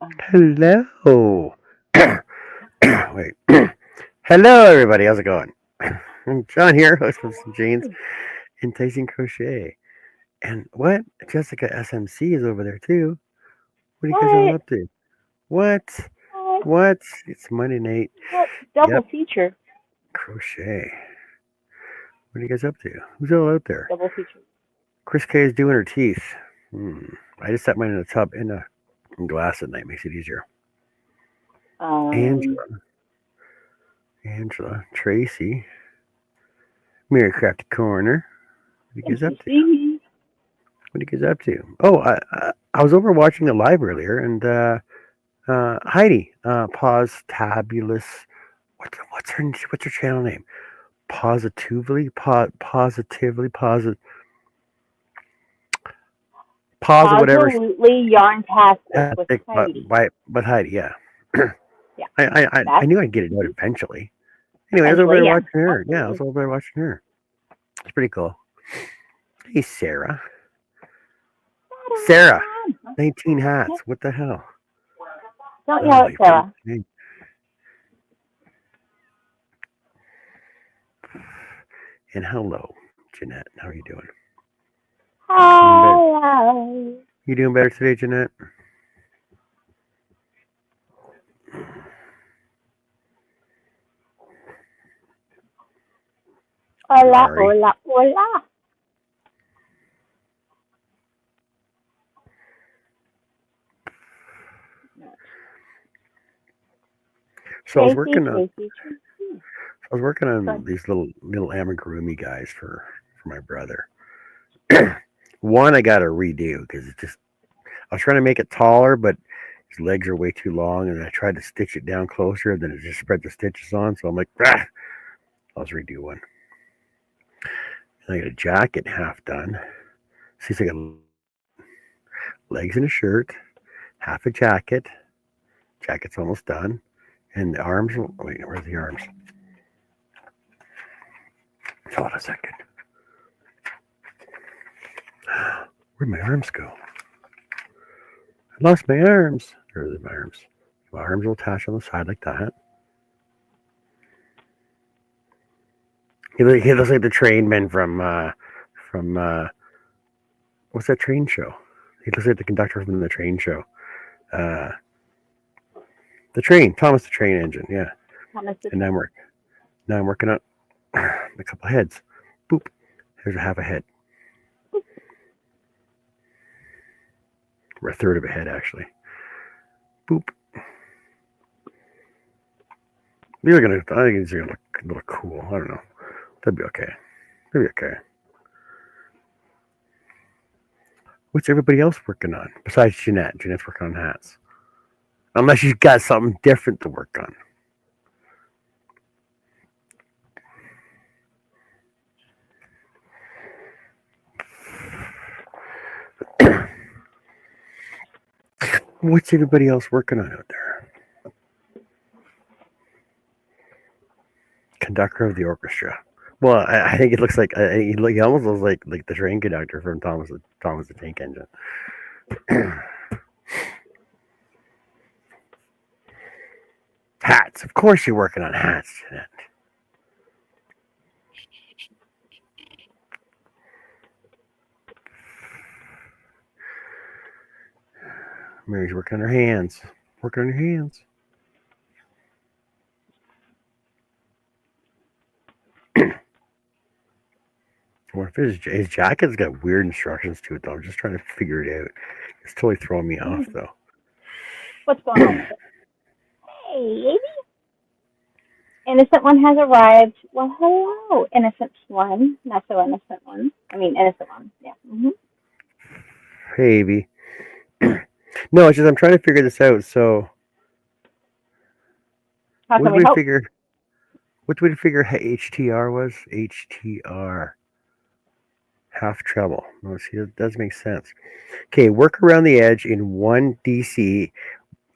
Hello. Wait. Hello, everybody. How's it going? I'm John here, host of St. Jane's Enticing Crochet. And what? Jessica SMC is over there too. What are you guys all What? up to? What? What? What? It's Monday night. What? Double Yep, feature. crochet. What are you guys up to? Who's all out there? Double feature. Chris K is doing her teeth. Hmm. I just set mine in a tub in a glass at night. Makes it easier. Um, Angela. Tracy. Mary Crafty Corner. What are you guys up to? NPC. What are you guys up to? Oh, I was over watching it live earlier, and Heidi, Pause Tabulous. What's her channel name? Pause whatever. Absolutely yarntastic with Heidi. But Heidi, yeah. Yeah, I that's knew I'd get it out eventually. Anyway, I was over eventually, there yeah. watching her. Yeah, I was Absolutely. over there watching her. It's pretty cool. Hey, Sarah. Sarah, Ta-da! 19 Yeah, hats. What the hell? don't yell Oh, at you pretty Sarah. name. And hello, Jeanette. How are you doing? You doing better? Hello. You doing better today, Jeanette? Hola, Mari. hola, hola. So Tracy, Tracy, Tracy. I was working on Good. these little amigurumi guys for my brother. One I got to redo because it just I was trying to make it taller, but his legs are way too long, and I tried to stitch it down closer, and then it just spread the stitches on. So I'm like, I'll just redo one. And I got a jacket half done. See, so I got legs in a shirt, half a jacket. Jacket's almost done, and the arms. Wait, where's the arms? Hold on a second. Where'd my arms go? I lost my arms. There's my arms. My arms will attach on the side like that. He looks like the train man from what's that train show? He looks like the conductor from the train show. Uh, the train, Thomas the Train Engine, yeah. Thomas the And Train. now I'm working on a couple of heads. Boop. There's a half a head, or a third of a head actually. Boop. I think these are gonna look cool. I don't know. That'd be okay. That'd be okay. What's everybody else working on besides Jeanette? Jeanette's working on hats. Unless you've got something different to work on. What's everybody else working on out there? Conductor of the orchestra. Well, I think it looks like he almost looks like the train conductor from Thomas the Tank Engine. Hats, of course you're working on hats, Jeanette. Mary's working on her hands. Working on your hands. What if his jacket's got weird instructions to it though? I'm just trying to figure it out. It's totally throwing me off though. What's going on with it? Hey, innocent one has arrived. Well, hello, innocent one. Not so innocent one. I mean, innocent one. Yeah. Maybe. No, it's just I'm trying to figure this out. So How what can did we we help? figure? What did we figure HTR was? HTR. Half treble. No, see, that does make sense. Okay, work around the edge in 1 DC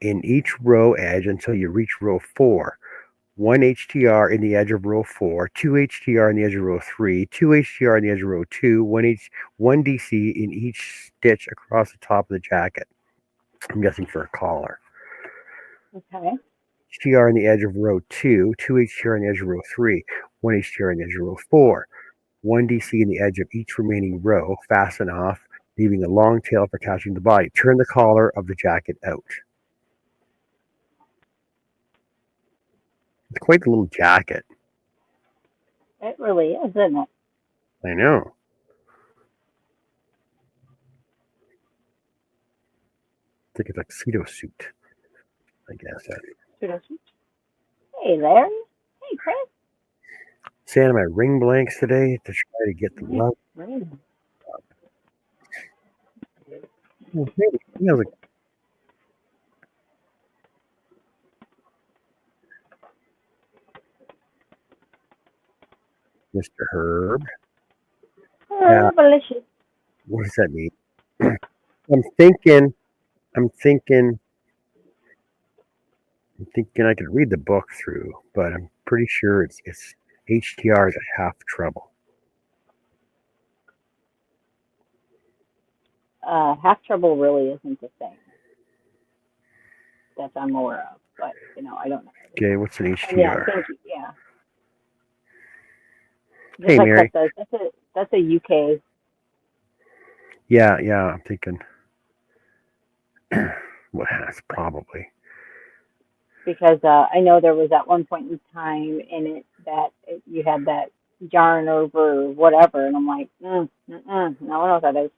in each row edge until you reach row 4. 1 HTR in the edge of row 4, 2 HTR in the edge of row 3, 2 HTR in the edge of row 2, 1 DC in each stitch across the top of the jacket. I'm guessing for a collar. Okay. HTR on the edge of row 2, 2 HTR on the edge of row 3, 1 HTR on the edge of row 4, 1 DC in the edge of each remaining row, fasten off, leaving a long tail for catching the body. Turn the collar of the jacket out. It's quite a little jacket. It really is, isn't it? I know. It's like a tuxedo suit, I guess. Hey, Larry. Hey, Chris. Sanding my ring blanks today to try to get the love. Right. Oh, hey, he has a Mr. Herb. Yeah. Delicious. What does that mean? I'm thinking I could read the book through, but I'm pretty sure it's HTR is a half trouble. Half trouble really isn't the thing that I'm aware of, but I don't know. Okay, what's an And yeah, HTR? thank you. Yeah. Just Hey, like Mary. that's a UK. Yeah, I'm thinking what has probably. Because I know there was at one point in time in it that you had that yarn over whatever, and I'm like, no, I don't know what that is.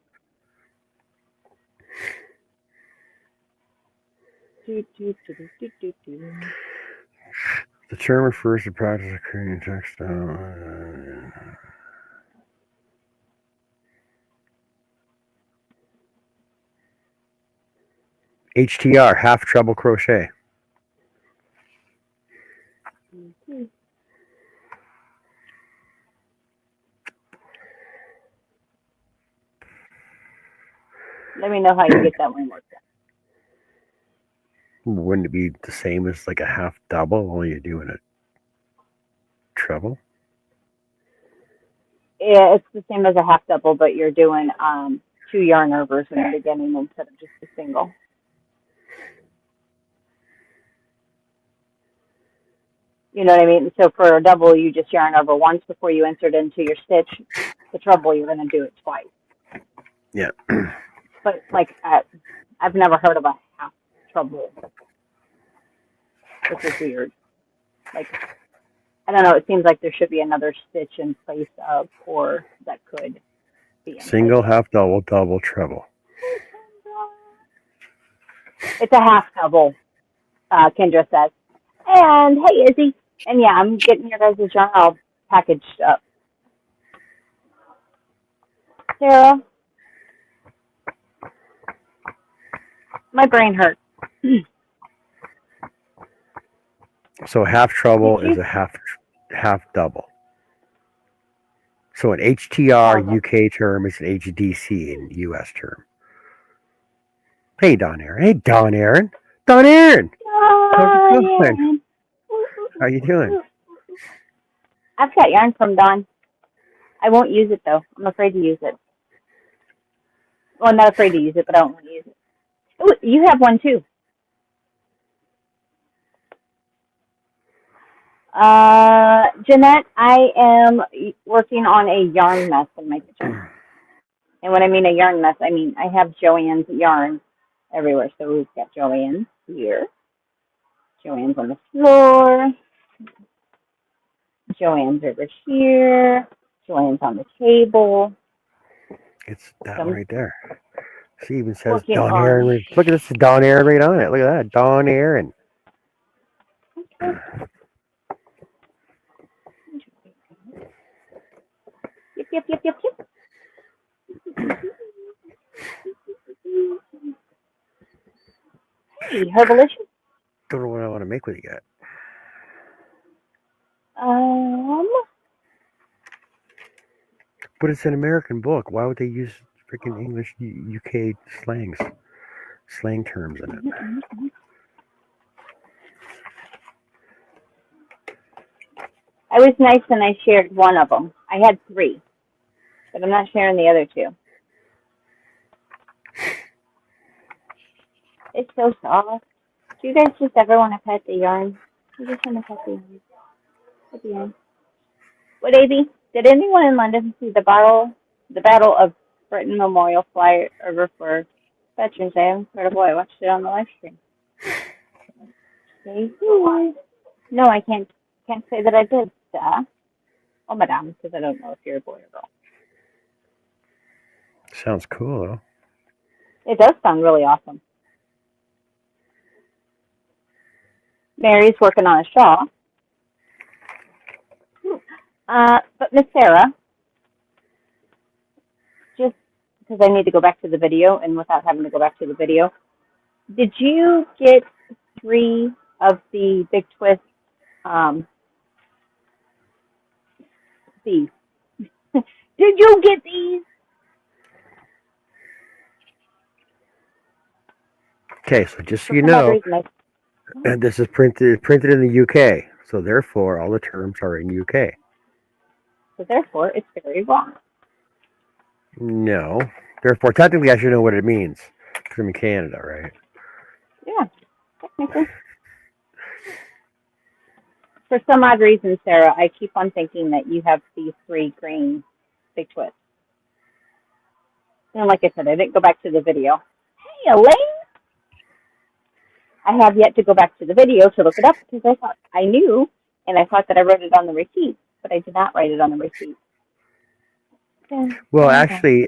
The term refers to practice of creating textile. HTR, half treble crochet. Let me know how you get that one worked out. Wouldn't it be the same as like a half double, only you're doing a treble? Yeah, it's the same as a half double, but you're doing 2 yarn overs in the beginning instead of just a single. You know what I mean? So for a double, you just yarn over once before you enter it into your stitch. The treble, you're going to do it twice. Yeah. But like, I've never heard of a half treble, which is weird. Like, I don't know. It seems like there should be another stitch in place of, or that could be in Single, place half double, double, treble. It's a half double, Kendra says. And hey, Izzy. And yeah, I'm getting your guys' yarn all packaged up. Sarah, my brain hurts. So half treble is a half double. So an HTR UK term is an HDC in US term. Hey, Don Aaron. Hey, Don Aaron. Don Aaron. How's it going? How you doing? I've got yarn from Don. I won't use it though. I'm afraid to use it. Well, I'm not afraid to use it, but I don't want to use it. Ooh, you have one too. Jeanette, I am working on a yarn mess in my kitchen. And when I mean a yarn mess, I mean I have Joann's yarn everywhere. So we've got Joann's here. Joann's on the floor. Joann's over here. Joann's on the table. It's that one right there. She even says Working Don on. Aaron. Look at this, Don Aaron right on it. Look at that, Don Aaron. Okay. Yep. Hey, Herbalicious. Don't know what I want to make with you yet. But it's an American book. Why would they use freaking English UK slang terms in it? I was nice and I shared one of them. I had 3, but I'm not sharing the other 2. It's so soft. Do you guys just ever want to pet the yarn? You just want to pet the yarn. Pet the yarn. What, AB? Did anyone in London see the Battle of Britain Memorial flyover for Veterans Day? Incredible. I watched it on the live stream. No, I can't say that I did, sir. Oh, madame, because I don't know if you're a boy or girl. Sounds cool, though. It does sound really awesome. Mary's working on a shawl. But Miss Sarah, just because I need to go back to the video, and without having to go back to the video, did you get 3 of the Big Twist these? Did you get these? Okay, so just so you know, this is printed in the UK, so therefore all the terms are in UK. So therefore, it's very wrong. No, therefore technically I should know what it means because I'm in Canada, right? Yeah, technically. For some odd reason, Sarah, I keep on thinking that you have these 3 green Big Twists. And like I said, I didn't go back to the video. Hey, Elaine! I have yet to go back to the video to look it up because I thought I knew, and I thought that I wrote it on the receipt, but I did not write it on the receipt. Well, actually,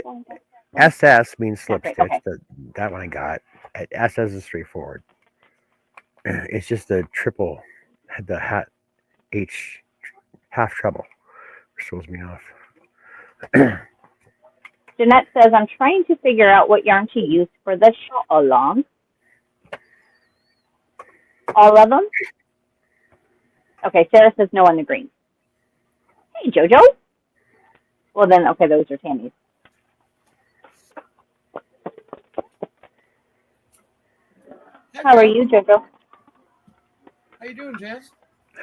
SS means slip Right, stitch. okay. That one I got. SS is straightforward. It's just the triple, the hat H half treble, which throws me off. Jeanette says, I'm trying to figure out what yarn to use for the shawl along. All of them? Okay, Sarah says no on the green. Hey, Jojo. Well, then, okay, those are Tammy's. How are you, Jojo? How you doing, Jess?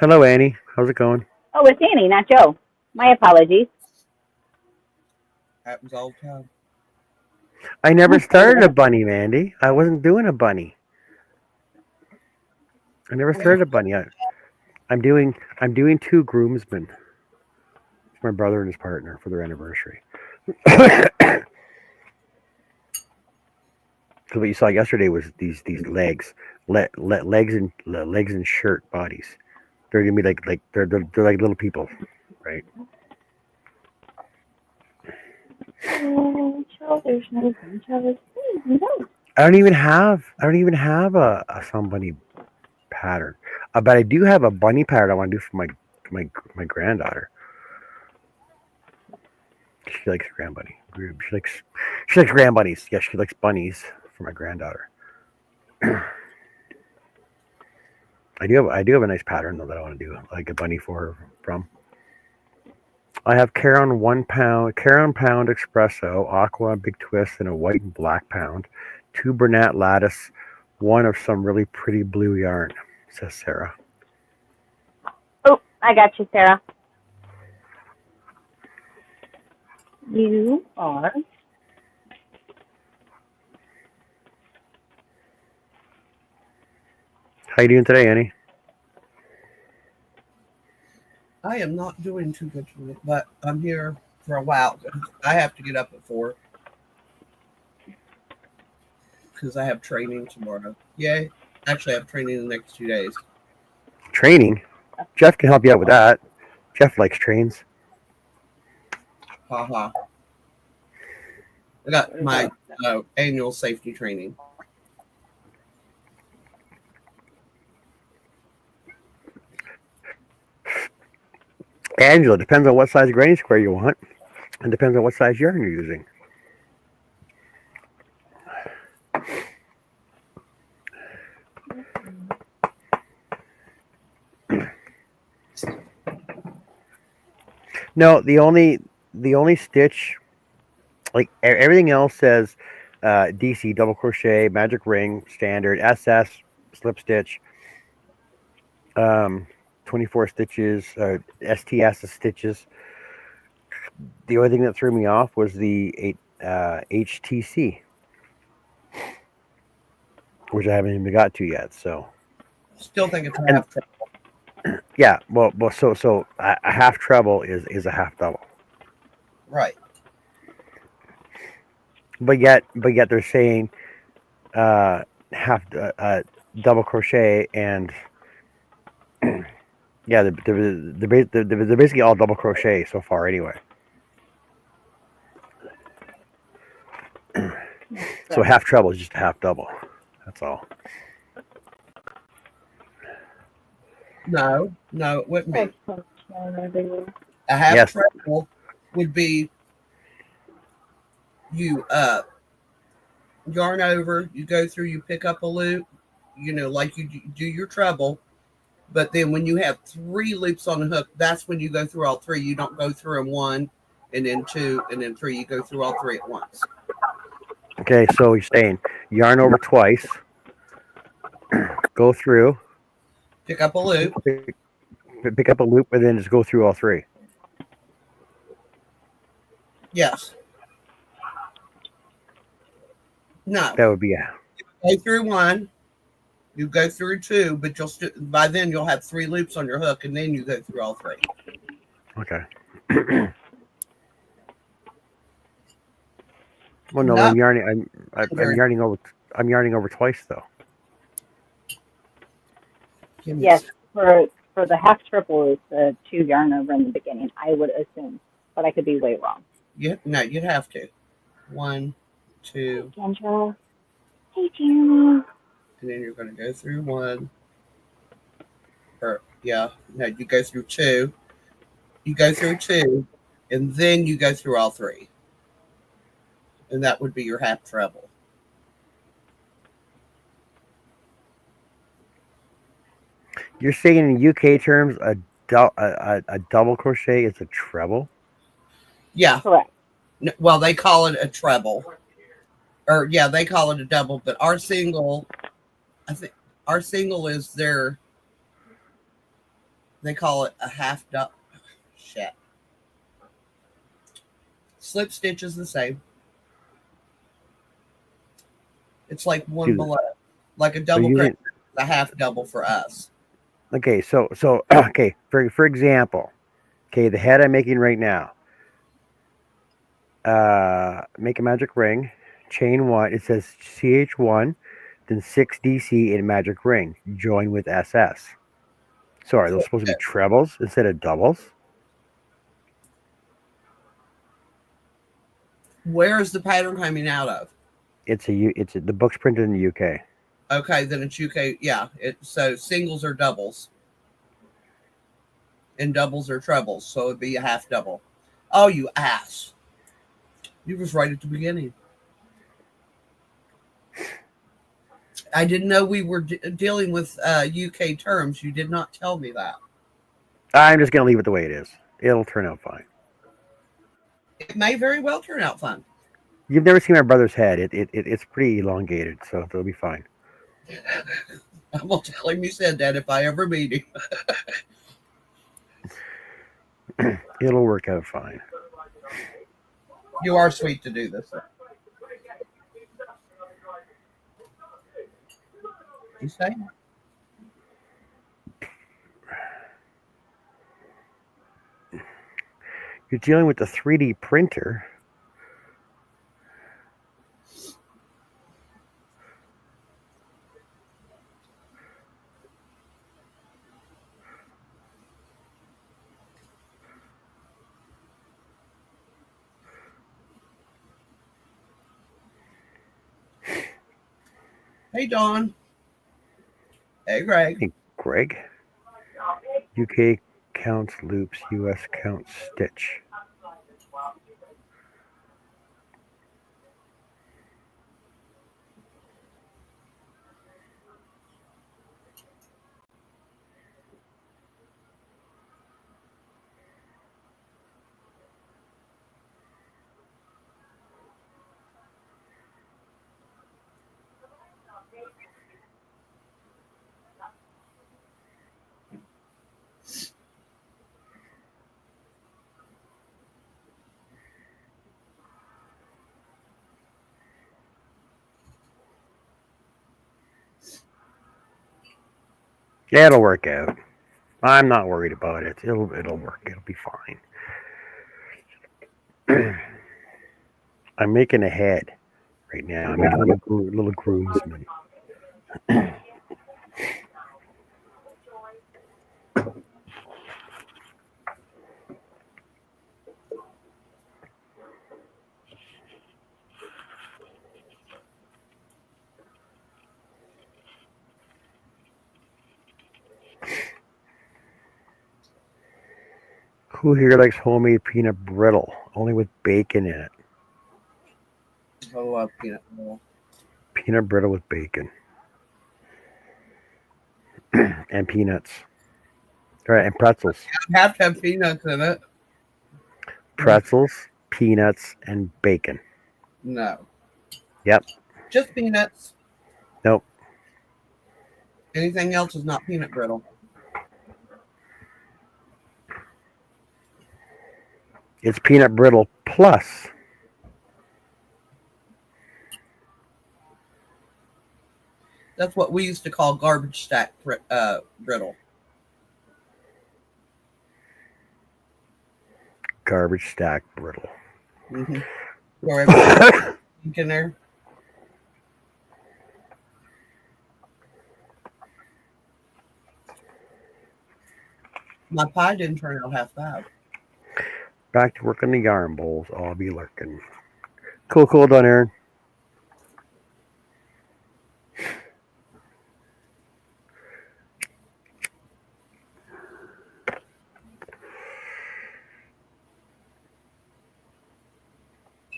Hello, Annie. How's it going? Oh, it's Annie, not Joe. My apologies. Happens all the time. I never started a bunny, Mandy. I wasn't doing a bunny. I never started a bunny. I'm doing 2 groomsmen for my brother and his partner for their anniversary. So what you saw yesterday was these legs, legs and shirt bodies. They're gonna be like they're like little people, right? I don't even have a some bunny pattern, but I do have a bunny pattern I want to do for my granddaughter. She likes grand bunny. She likes grand bunnies. Yeah, she likes bunnies for my granddaughter. I do have a nice pattern though that I want to do, like a bunny for her from. I have Caron 1 pound, Caron pound espresso, aqua big twist, and a white and black pound. 2 Bernat lattice, 1 of some really pretty blue yarn, says Sarah. Oh, I got you, Sarah. You are. How you doing today, Annie? I am not doing too good for it, but I'm here for a while. I have to get up at 4 because I have training tomorrow. Yay! Actually, I have training the next 2 days. Training? Jeff can help you out with that. Jeff likes trains. Ha. I got my annual safety training. Angela, depends on what size granny square you want, and depends on what size yarn you're using. No, the only stitch, like everything else says DC double crochet, magic ring, standard, SS slip stitch, 24 stitches, STS stitches. The only thing that threw me off was the HTC, which I haven't even got to yet. So Still think it's a And half treble. yeah, well, so a half treble is a half double. Right. But yet they're saying half double crochet and yeah, they're basically all double crochet so far anyway. So half treble is just a half double. That's all. No, it wouldn't be. Okay. A half Yes. treble would be you yarn over, you go through, you pick up a loop, like you do your treble. But then when you have 3 loops on the hook, that's when you go through all 3. You don't go through in 1 and then 2 and then 3. You go through all 3 at once. Okay, so you're saying yarn over twice, go through, Pick up a loop. pick up a loop, and then just go through all 3. Yes. No. That would be a Go through 1. You go through 2, but by then you'll have 3 loops on your hook, and then you go through all 3. okay. Well, no, No. I'm yarning over twice though. Yes, for the half triple is the 2 yarn over in the beginning, I would assume, but I could be way wrong. No, you'd have to. 1, 2. Kendra. Hey, Jeremy. And then you're going to go through 1. No, you go through 2. You go through 2, and then you go through all 3. And that would be your half treble. You're saying in UK terms a double crochet is a treble? Yeah. Correct. Well, they call it a treble. Or, they call it a double. But our single, I think our single is they call it a half double. Shit. Slip stitch is the same. It's like one below. Like a double crochet, a half double for us. Okay, so okay, for example, okay, the head I'm making right now. Make a magic ring, chain 1. It says CH1, then 6 DC in magic ring. Join with SS. So are those supposed to be trebles instead of doubles? Where is the pattern coming out of? The book's printed in the UK. Okay, then it's UK. Yeah, so singles are doubles, and doubles are trebles. So it'd be a half double. Oh, you ass! You was right at the beginning. I didn't know we were dealing with UK terms. You did not tell me that. I'm just gonna leave it the way it is. It'll turn out fine. It may very well turn out fine. You've never seen my brother's head. It's pretty elongated, so it'll be fine. I will tell him you said that if I ever meet him. It'll work out fine. You are sweet to do this. You say? You're dealing with the 3D printer. Hey, Dawn. Hey, Greg. Hey, Greg. UK counts loops, US counts stitch. Yeah, it'll work out. I'm not worried about it. It'll work. It'll be fine. I'm making a head right now. I'm making little groomsmen. Who here likes homemade peanut brittle? Only with bacon in it. I love peanut brittle. Peanut brittle with bacon and peanuts. All right, and pretzels. You have to have peanuts in it. Pretzels, peanuts, and bacon. No. Yep. Just peanuts. Nope. Anything else is not peanut brittle. It's peanut brittle plus. That's what we used to call garbage stack brittle. Garbage stack brittle. Mm-hmm. Or everything in there. My pie didn't turn out half bad. Back to work on the yarn bowls. I'll be lurking. Cool done, Aaron.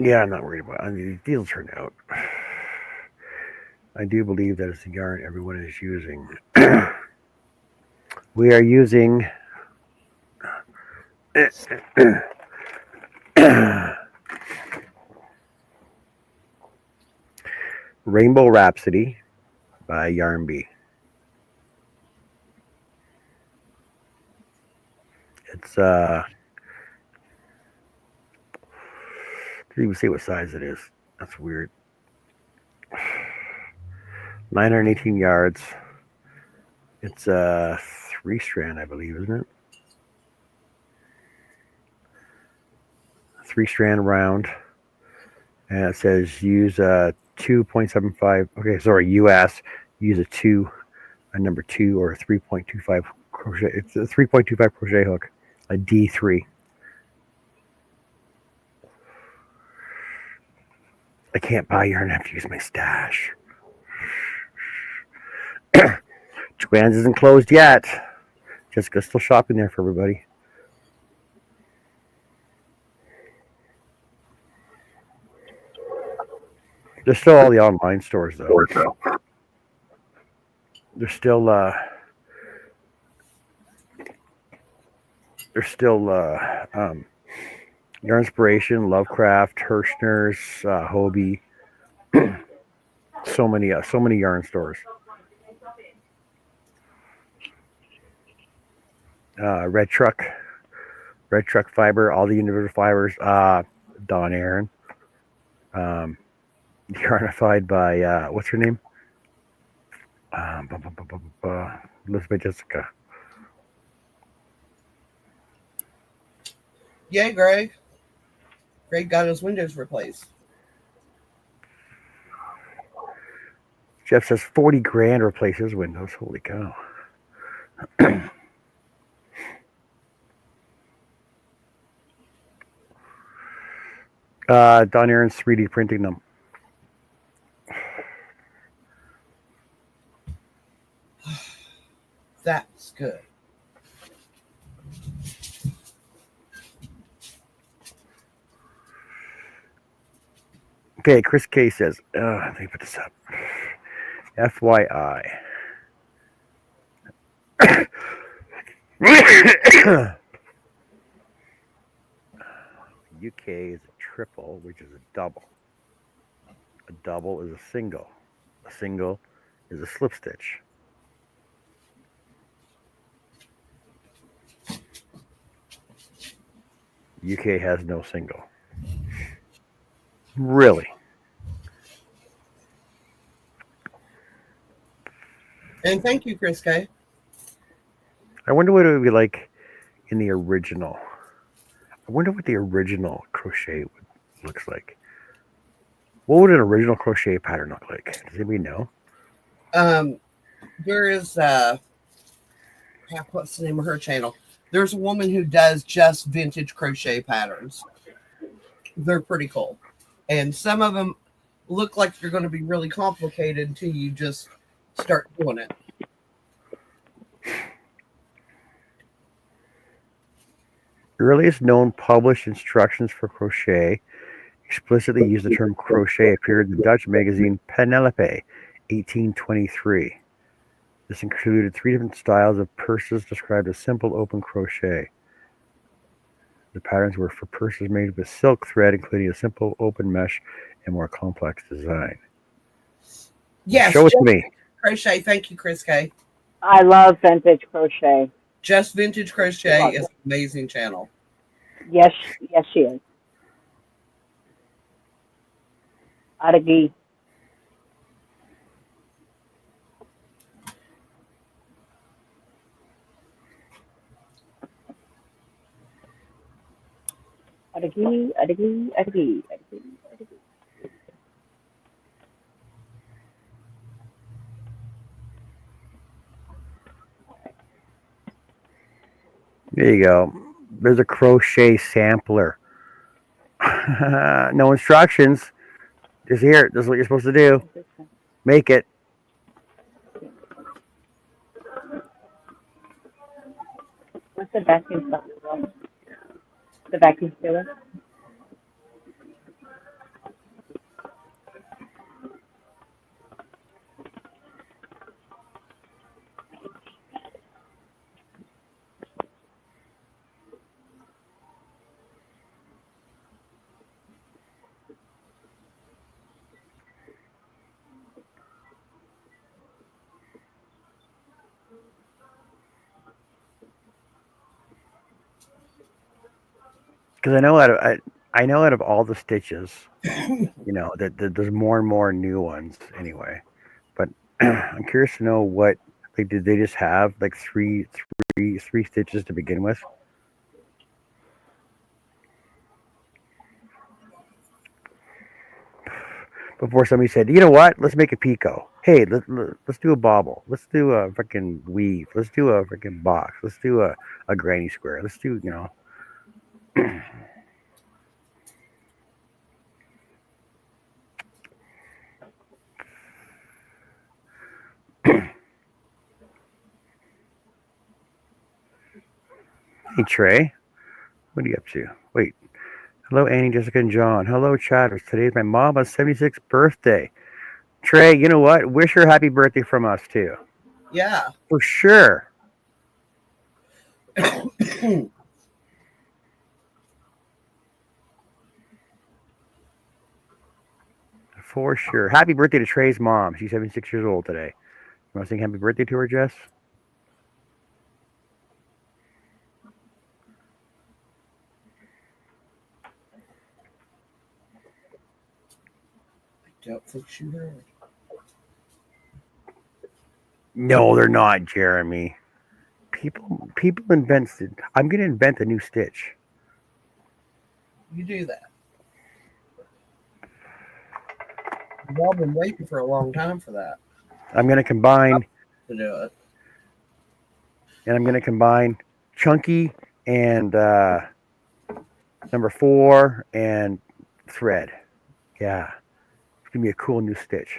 Yeah, I'm not worried about it. I mean, these will turn out. I do believe that it's the yarn everyone is using. We are using Rainbow Rhapsody by Yarn Bee. It's didn't even say what size it is. That's weird. 918 yards. It's a 3-strand, I believe, isn't it? 3-strand round. And it says use a 2.75. Okay, sorry, US. Use a number 2 or a 3.25 crochet. It's a 3.25 crochet hook, a D3. I can't buy yarn. I have to use my stash. Joann's isn't closed yet. Jessica's still shopping there for everybody. There's still all the online stores though. There's still Yarn Inspiration, Lovecraft, Hirschner's, Hobie. so many yarn stores. Red Truck Fiber, all the individual fibers. Don Aaron. Yarnified by what's her name? Elizabeth Jessica. Yeah, Greg. Greg got his windows replaced. Jeff says 40 grand to replace his windows. Holy cow. Don Aaron's 3D printing them. That's good. Okay, Chris K says, let me put this up. FYI. UK is a triple, which is a double. A double is a single. A single is a slip stitch. UK has no single. Really? And thank you, Chris K. I wonder what it would be like in the original. I wonder what the original crochet looks like. What would an original crochet pattern look like? Does anybody know? There is what's the name of her channel? There's a woman who does just vintage crochet patterns. They're pretty cool. And some of them look like they're going to be really complicated until you just start doing it. Earliest known published instructions for crochet explicitly use the term crochet appeared in the Dutch magazine Penelope, 1823. This included 3 different styles of purses described as simple open crochet. The patterns were for purses made with silk thread, including a simple open mesh and more complex design. Yes. Show it to me. Crochet. Thank you, Chris K. I love vintage crochet. Just Vintage Crochet is an amazing channel. Yes, she is. Aragi. Aragi. There you go. There's a crochet sampler. No instructions. Just here. This is what you're supposed to do. Make it. What's the vacuum stuff? The vacuum sealer? Because I know out of all the stitches, that there's more and more new ones anyway. But I'm curious to know what did they just have like three stitches to begin with? Before somebody said, you know what? Let's make a picot. Hey, let's do a bobble. Let's do a freaking weave. Let's do a freaking box. Let's do a granny square. Let's do Hey Trey, what are you up to? Wait. Hello Annie, Jessica, and John. Hello chatters. Today is my mama's 76th birthday. Trey, you know what? Wish her happy birthday from us too. Yeah. For sure. For sure. Happy birthday to Trey's mom. She's 76 years old today. You want to sing happy birthday to her, Jess? I don't think she heard. No, they're not, Jeremy. People invent. I'm going to invent a new stitch. You do that. We've all been waiting for a long time for that. I'm going to combine. To do it. And I'm going to combine chunky and number 4 and thread. Yeah. It's going to be a cool new stitch.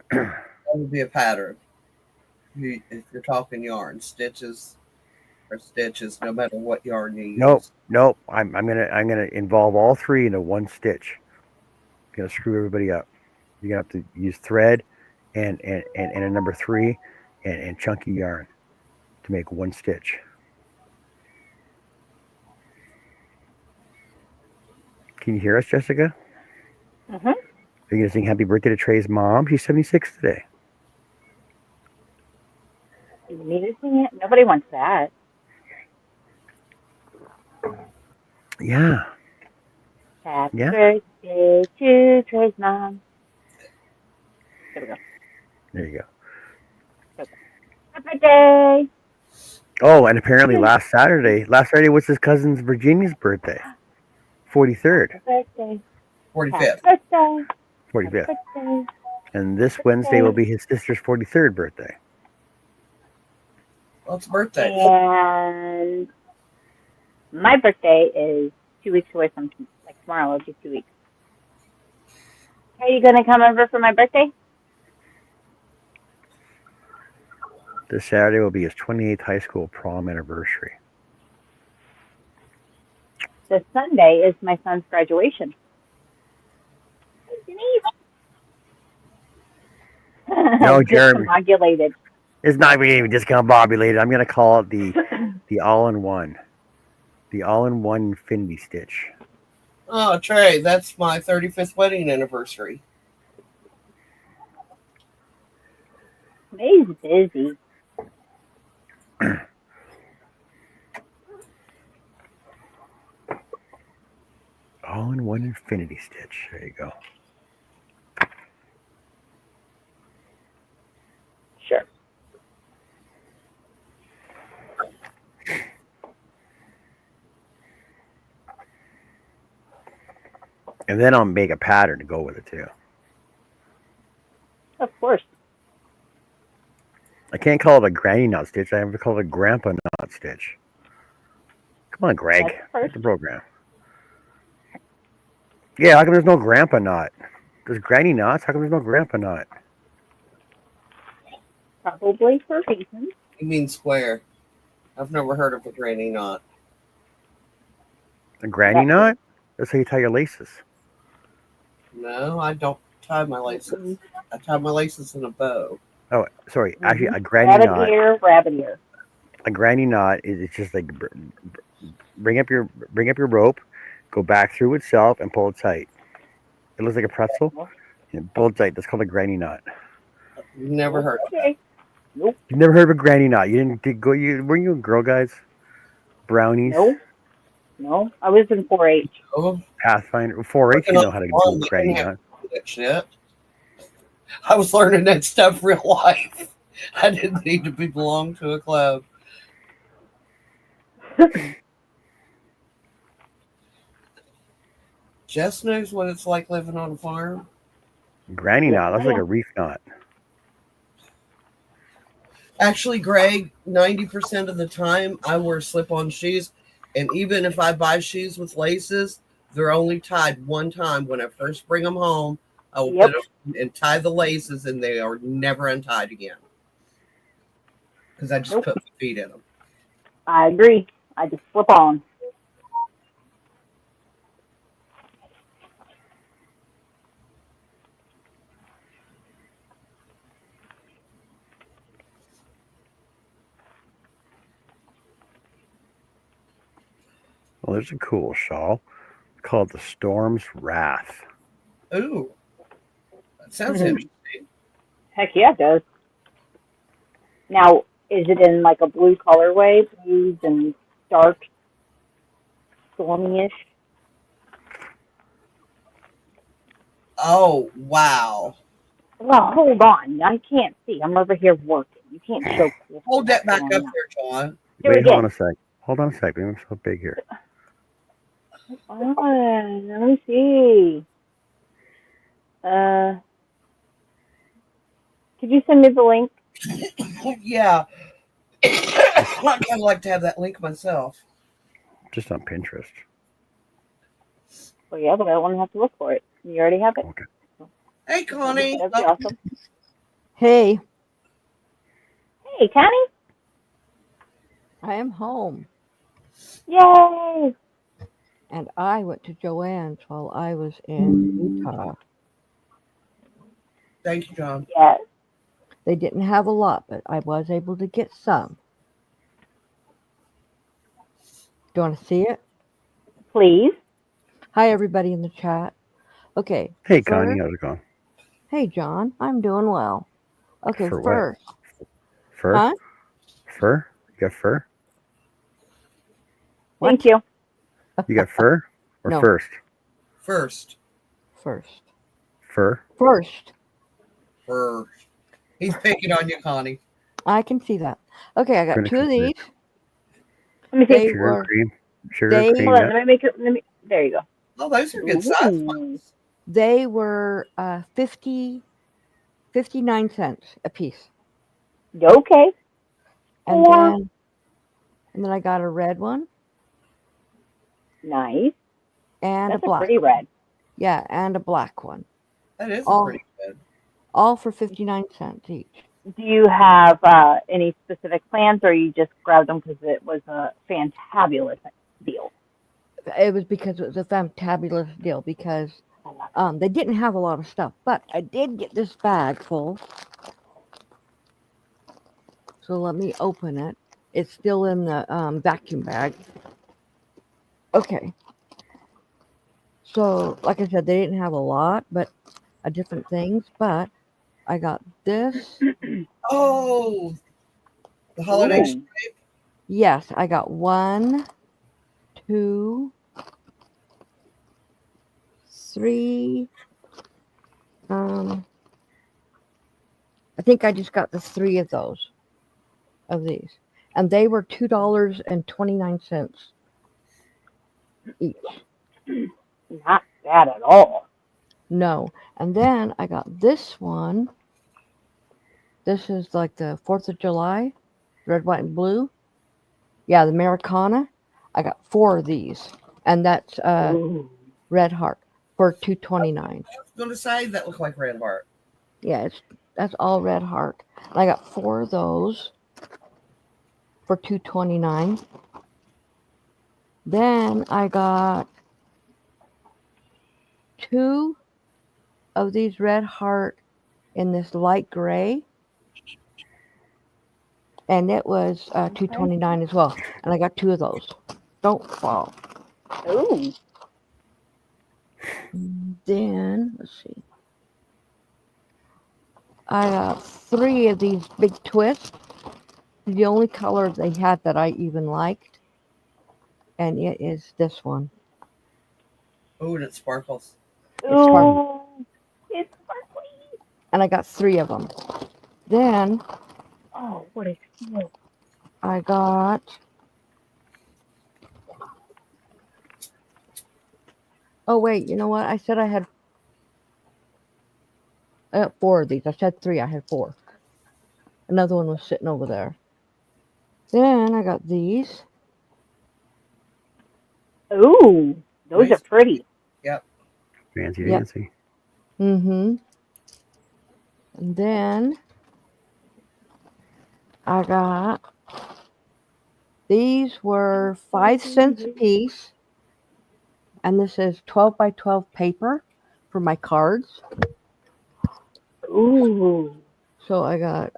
That would be a pattern. If you're talking yarn, stitches are stitches, no matter what yarn you use. Nope. I'm gonna involve all 3 into one stitch. I'm gonna screw everybody up. You're gonna have to use thread and a number 3 and chunky yarn to make one stitch. Can you hear us, Jessica? Mm-hmm. Are you gonna sing happy birthday to Trey's mom? She's 76 today. You need to sing it? Nobody wants that. Yeah. Happy birthday to Trey's mom. There we go. There you go. Happy birthday. Oh, and apparently last Saturday was his cousin's Virginia's birthday. 43rd. Happy birthday. 45th. Happy birthday. 45th. Happy birthday. And this Wednesday will be his sister's 43rd birthday. Well, it's birthday. And my birthday is 2 weeks away from, like, tomorrow. It'll be 2 weeks. Are you going to come over for my birthday? This Saturday will be his 28th high school prom anniversary. This Sunday is my son's graduation. No, Jeremy. Discombobulated. It's not even discombobulated. I'm going to call it the all-in-one. The all-in-one infinity stitch. Oh, Trey, that's my 35th wedding anniversary. May's busy. All-in-one infinity stitch. There you go. Sure. And then I'll make a pattern to go with it too. Of course. I can't call it a granny knot stitch. I have to call it a grandpa knot stitch. Come on, Greg. That's first. Get the program. Yeah, how come there's no grandpa knot? There's granny knots. How come there's no grandpa knot? Probably for reasons. You mean square. I've never heard of a granny knot. A granny knot? That's how you tie your laces. No, I don't tie my laces. I tie my laces in a bow. Oh, sorry. Actually, a granny Rabbit knot. ear, rabbit ear. A granny knot is it's just like bring up your rope, go back through itself, and pull it tight. It looks like a pretzel. And pull it tight. That's called a granny knot. Never heard of Okay. You've never heard of a granny knot? You didn't go. Weren't you a girl, guys? Brownies. No. I was in 4-H. Oh, Pathfinder. 4-H. You know how to do a granny knot. that shit. I was learning that stuff real life. I didn't need to belong to a club. Jess knows what it's like living on a farm. Granny knot. That's like a reef knot. Actually, Greg, 90% of the time I wear slip-on shoes. And even if I buy shoes with laces, they're only tied one time. When I first bring them home, I will put them and tie the laces, and they are never untied again. Because I just put my feet in them. I agree. I just flip on. Well, there's a cool shawl called the Storm's Wrath. Ooh. That sounds interesting. Heck yeah, it does. Now, is it in like a blue colorway? Blues and dark, stormy-ish? Oh, wow. Well, hold on. I can't see. I'm over here working. You can't show this. Hold that back up there, John. Do it Wait, again. hold on a sec. Hold on a sec. I'm so big here. Oh, let me see. Could you send me the link? Yeah. I'd kind of like to have that link myself. Just on Pinterest. Well, yeah, but I won't have to look for it. You already have it. Okay. Hey, Connie. That'd be awesome. Hey, Hey, Connie. I am home, Yay! and I went to Joanne's while I was in Utah. Thank you, John. Yes. They didn't have a lot, but I was able to get some. Do you want to see it? Please. Hi, everybody in the chat. Okay. Hey, Connie, how's it going? Hey, John. I'm doing well. Okay, For what? first. Fur? Huh? Fur? You got fur? Thank you. You got fur? Or No. first? First. Fur? First. He's picking on you, Connie. I can see that. Okay, I got Trying to two of compare. these. Let me see. They Sugar were cream. Sugar they- cream. Hold on. Yep. Let me make it. There you go. Oh, those are good size Ooh. ones. they were 59 cents a piece. Okay. And Yeah. then I got a red one Nice. and That's a a black. pretty red. Yeah, and a black one. That is All pretty good. all for 59 cents each. Do you have any specific plans, or you just grabbed them because it was a fantabulous deal? It was because it was a fantabulous deal because I love they didn't have a lot of stuff, but I did get this bag full. So let me open it. It's still in the vacuum bag. Okay. So, like I said, they didn't have a lot, but different things. But I got this. Oh, the holiday. Ooh. Yes, I got 1, 2, 3. I think I just got the 3 of those, of these, and they were $2.29 each. Not bad at all. No, and then I got this one. This is like the 4th of July, red, white, and blue. Yeah, the Americana. I got 4 of these, and that's Ooh. Red Heart for $2.29. I was going to say that looked like Red Heart. Yeah, that's all Red Heart. And I got 4 of those for $2.29. Then I got 2 of these Red Heart in this light gray, and it was $2.29 as well. And I got 2 of those. Don't fall. Ooh. Then let's see. I got 3 of these big twists. The only color they had that I even liked, and it is this one. Oh, and it sparkles. Ooh. It's sparkly. And I got 3 of them. Then Oh, what a steal. I got oh wait, you know what? I said I had 4 of these. I said 3. I had 4. Another one was sitting over there. Then I got these. Ooh. Those Nice. are pretty. Fancy Yep. dancy. Mm-hmm. And then I got these were 5 cents a piece. And this is 12 by 12 paper for my cards. Ooh. So I got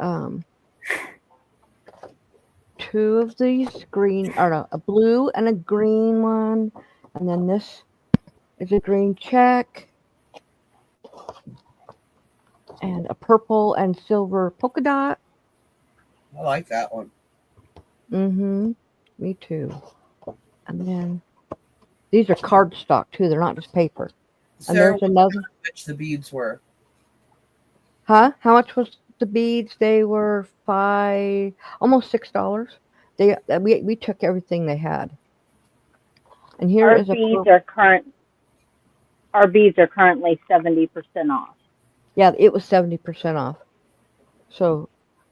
2 of these green, or no, a blue and a green one. And then this is a green check. And a purple and silver polka dot. I like that one. Mm-hmm. Me too. And then these are cardstock too. They're not just paper. And Sarah, there's another. how much the beads were? Huh? How much was the beads? They were almost $6. We took everything they had. And here Our is a beads are currently 70% off. yeah, it was 70% off. So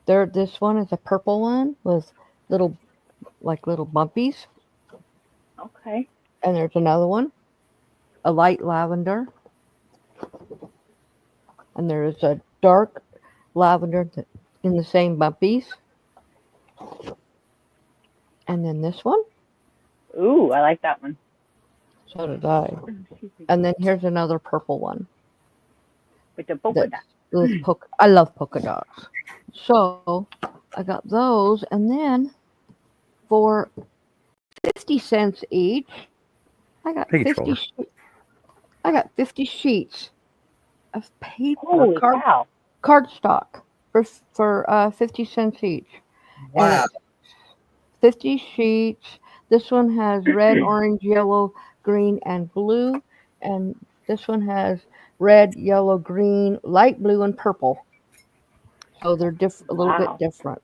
this one is a purple one with little bumpies. Okay. And there's another one, a light lavender. And there is a dark lavender in the same bumpies. And then this one. Ooh, I like that one. So did I. And then here's another purple one. With the polka dot. I love polka dots. So I got those, and then for 50 cents each, I got Thank you, 50. I got 50 sheets of paper, Holy cow. cardstock for 50 cents each. Wow. 50 sheets. This one has red, orange, yellow, green, and blue, and this one has red, yellow, green, light blue, and purple. So they're a little bit Wow. different.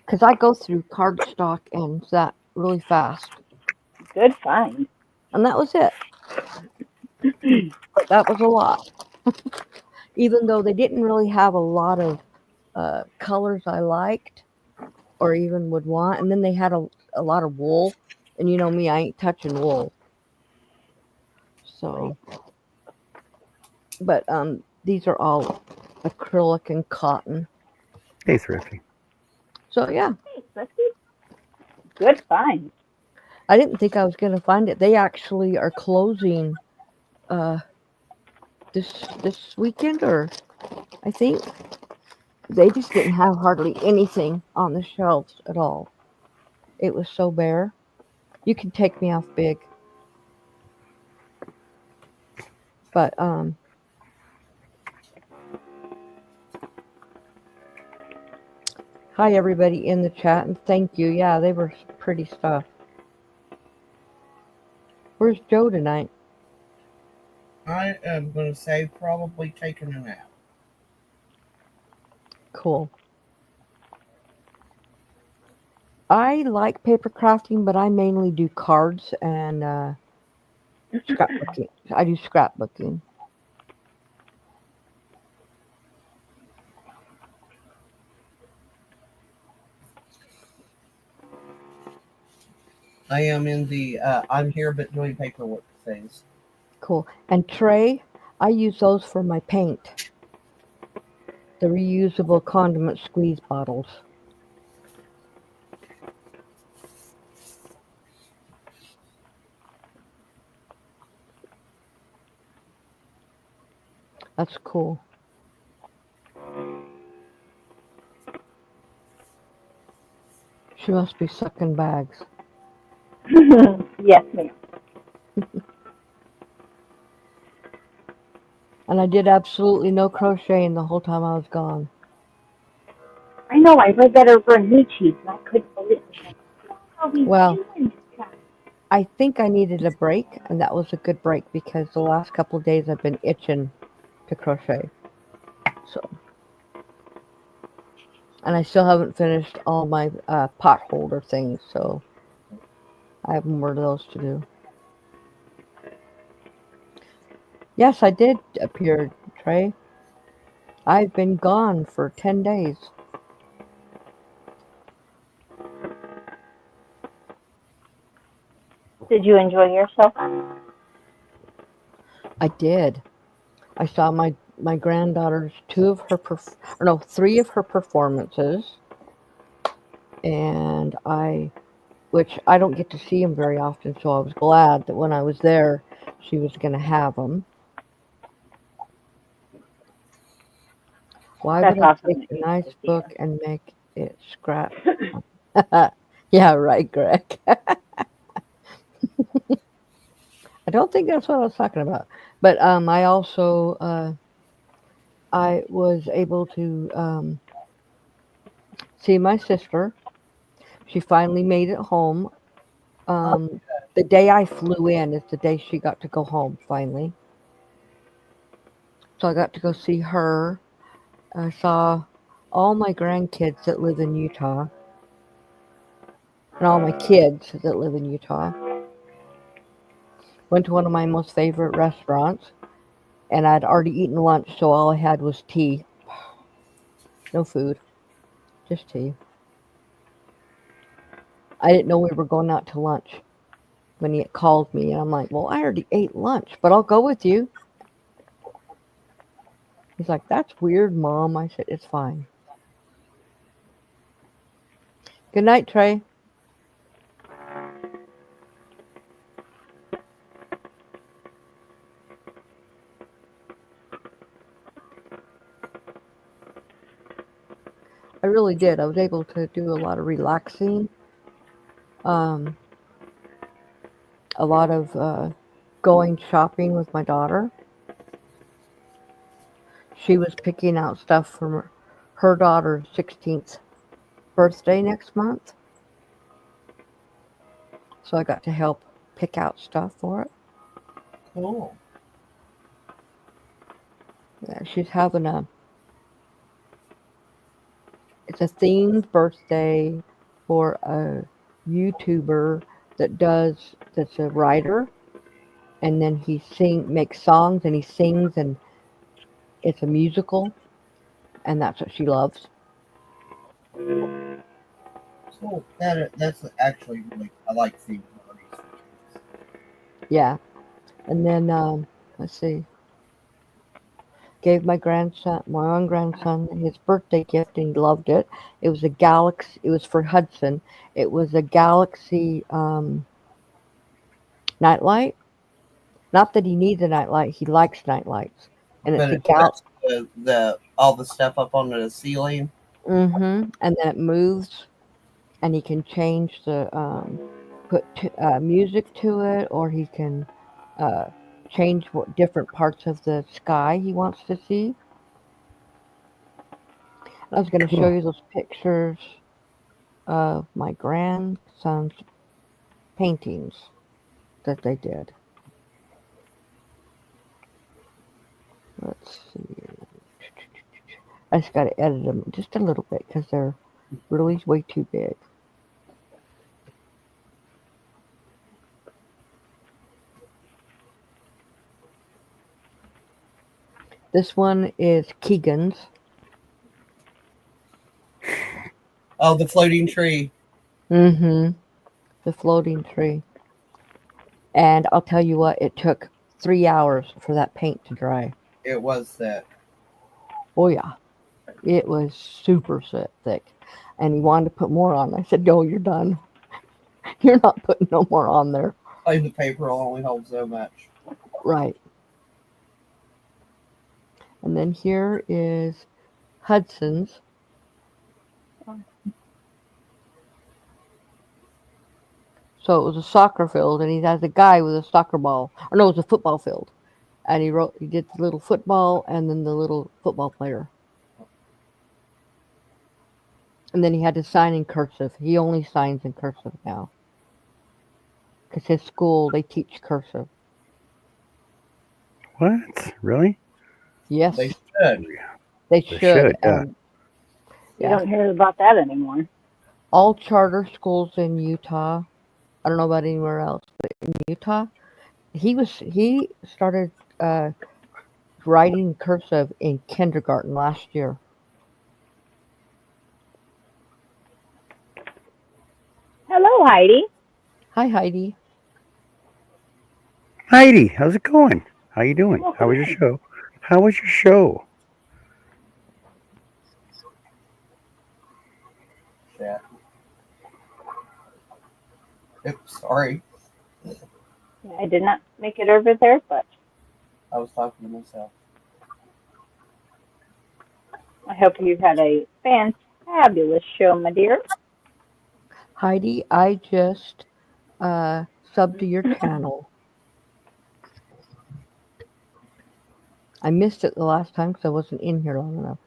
Because I go through cardstock and that really fast. Good find. And that was it. But that was a lot. Even though they didn't really have a lot of colors I liked or even would want. And then they had a lot of wool. And you know me, I ain't touching wool. So, but these are all acrylic and cotton. Hey, Thrifty. So yeah, Hey, Thrifty. Good find. I didn't think I was gonna find it. They actually are closing uh this weekend, or I think they just didn't have hardly anything on the shelves at all. It was so bare. You can take me off big. But hi everybody in the chat and thank you. Yeah, they were pretty stuff. Where's Joe tonight? I am going to say probably taking a nap. Cool. I like paper crafting, but I mainly do cards and scrapbooking. I do scrapbooking. I am in the I'm here but doing paperwork phase. Cool. And tray, I use those for my paint. The reusable condiment squeeze bottles. That's cool. She must be sucking bags. Yes, ma'am. And I did absolutely no crocheting the whole time I was gone. I know. I read that over in Nietzsche's, and I couldn't believe it. How are we Well, doing this? I think I needed a break, and that was a good break because the last couple of days I've been itching to crochet. So, and I still haven't finished all my pot holder things, so I have more of those to do. Yes, I did appear, Trey. I've been gone for 10 days. Did you enjoy yourself? I did. I saw my granddaughter's three of her performances, and which I don't get to see them very often, so I was glad that when I was there, she was going to have them. Why That's would I awesome take that a you nice get to see book and make it scrap? Yeah, right, Greg. I don't think that's what I was talking about. But I also I was able to see my sister. She finally made it home. The day I flew in is the day she got to go home finally. So I got to go see her. I saw all my grandkids that live in Utah and all my kids that live in Utah. Went to one of my most favorite restaurants, and I'd already eaten lunch, so all I had was tea. No food, just tea. I didn't know we were going out to lunch when he called me, and I'm like, well, I already ate lunch, but I'll go with you. He's like, that's weird, Mom. I said, it's fine. Good night, Trey. I really did. I was able to do a lot of relaxing, a lot of going shopping with my daughter. She was picking out stuff for her daughter's 16th birthday next month. So I got to help pick out stuff for it. Cool. Yeah, she's having it's a themed birthday for YouTuber that's a writer, and then he makes songs, and he sings, and it's a musical, and that's what she loves. So that's actually really, I like seeing holidays for kids. Yeah. And then let's see. Gave my own grandson, his birthday gift, and he loved it. It was a Galaxy. It was for Hudson. It was a Galaxy nightlight. Not that he needs a nightlight. He likes nightlights, and it's But a it gal. puts the all the stuff up on the ceiling. Mm-hmm. And then it moves, and he can change the put music to it, or he can uh, change what different parts of the sky he wants to see. I was going to show Cool. you those pictures of my grandson's paintings that they did. Let's see. I just got to edit them just a little bit because they're really way too big. This one is Keegan's. Oh, the floating tree. Mm-hmm. The floating tree. And I'll tell you what, it took 3 hours for that paint to dry. It was that. Oh yeah, it was super thick. And he wanted to put more on. I said, no, you're done. You're not putting no more on there. Like the paper only holds so much. Right. And then here is Hudson's. So it was a soccer field, and he has a guy with a soccer ball. Or no, it was a football field. And he did the little football and then the little football player. And then he had to sign in cursive. He only signs in cursive now. Because his school, they teach cursive. What? Really? Yes, They should. they They should. should, yeah. You Yeah. don't hear about that anymore. All charter schools in Utah, I don't know about anywhere else, but in Utah, he started writing cursive in kindergarten last year. Hello, Heidi. Hi, Heidi. Heidi, how's it going? How you doing? Well, How was your fine. show? How was your show? Yeah. Oops, sorry. I did not make it over there, but I was talking to myself. I hope you've had a fantabulous show, my dear. Heidi, I just subbed to your channel. I missed it the last time because I wasn't in here long enough.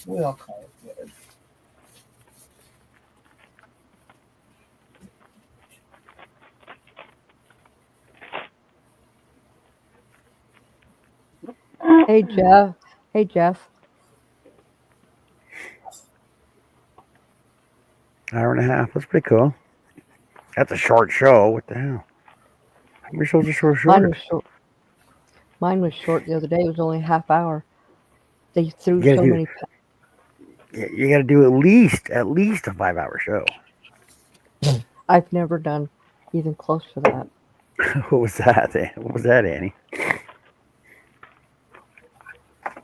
We'll call it good. Hey, Jeff. Hey, Jeff. Hour and a half. That's pretty cool. That's a short show. What the hell? Your shows are so Mine short. was short. Mine was short the other day. It was only a half hour. They threw Yeah, so dude. many. You got to do at least a 5-hour show. I've never done even close to that. What was that? What was that, Annie?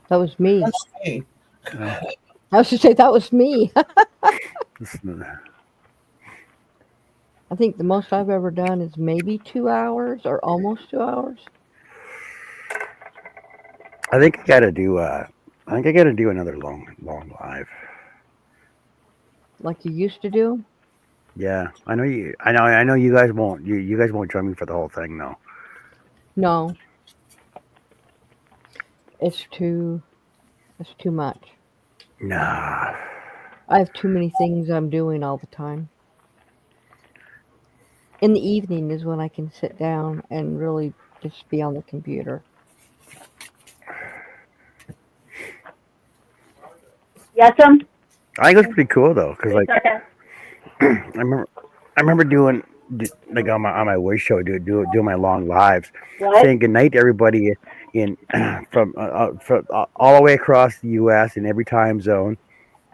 That was me. That's me. Oh, I was to say that was me. listen, I think the most I've ever done is maybe 2 hours or almost 2 hours. I think I got to do. I think I got to do another long live. Like you used to do. Yeah, I know you. I know you guys won't. You guys won't join me for the whole thing, though. No, it's too much. Nah. I have too many things I'm doing all the time. In the evening is when I can sit down and really just be on the computer. Yes, I think it was pretty cool though, because like second. I remember doing like on my voice show, doing my long lives, What? saying goodnight to everybody in from all the way across the U.S. in every time zone,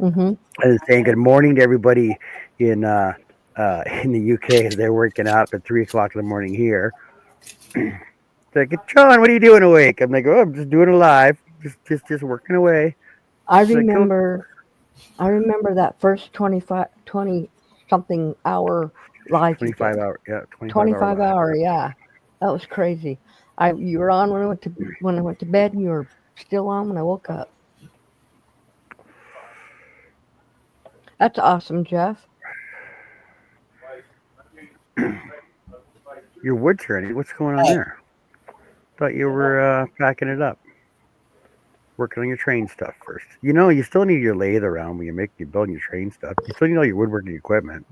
Mm-hmm. and saying good morning to everybody in the UK as they're working out at 3 o'clock in the morning here. It's like, John, what are you doing awake? I'm like, oh, I'm just doing it live, just working away. I It's like, cool. remember that first 20 something hour live you 25 did. hour, yeah, 25 hour 25 live. hour, yeah. That was crazy. You were on when I went to bed, and you were still on when I woke up. That's awesome, Jeff. Your wood turning, what's going on there? Thought you were packing it up, working on your train stuff first. You know, you still need your lathe around when you're building your train stuff. You still need all your woodworking equipment.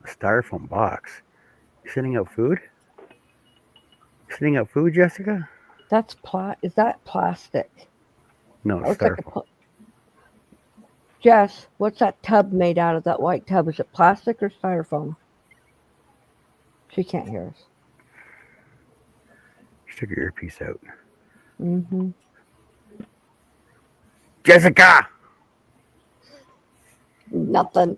A styrofoam box. You sending out food? Sending out food, Jessica? That's is that plastic? No, That it's looks like a styrofoam. Jess, what's that tub made out of? That white tub? Is it plastic or styrofoam? She can't hear us. She took your earpiece out. Mm-hmm. Jessica! Nothing.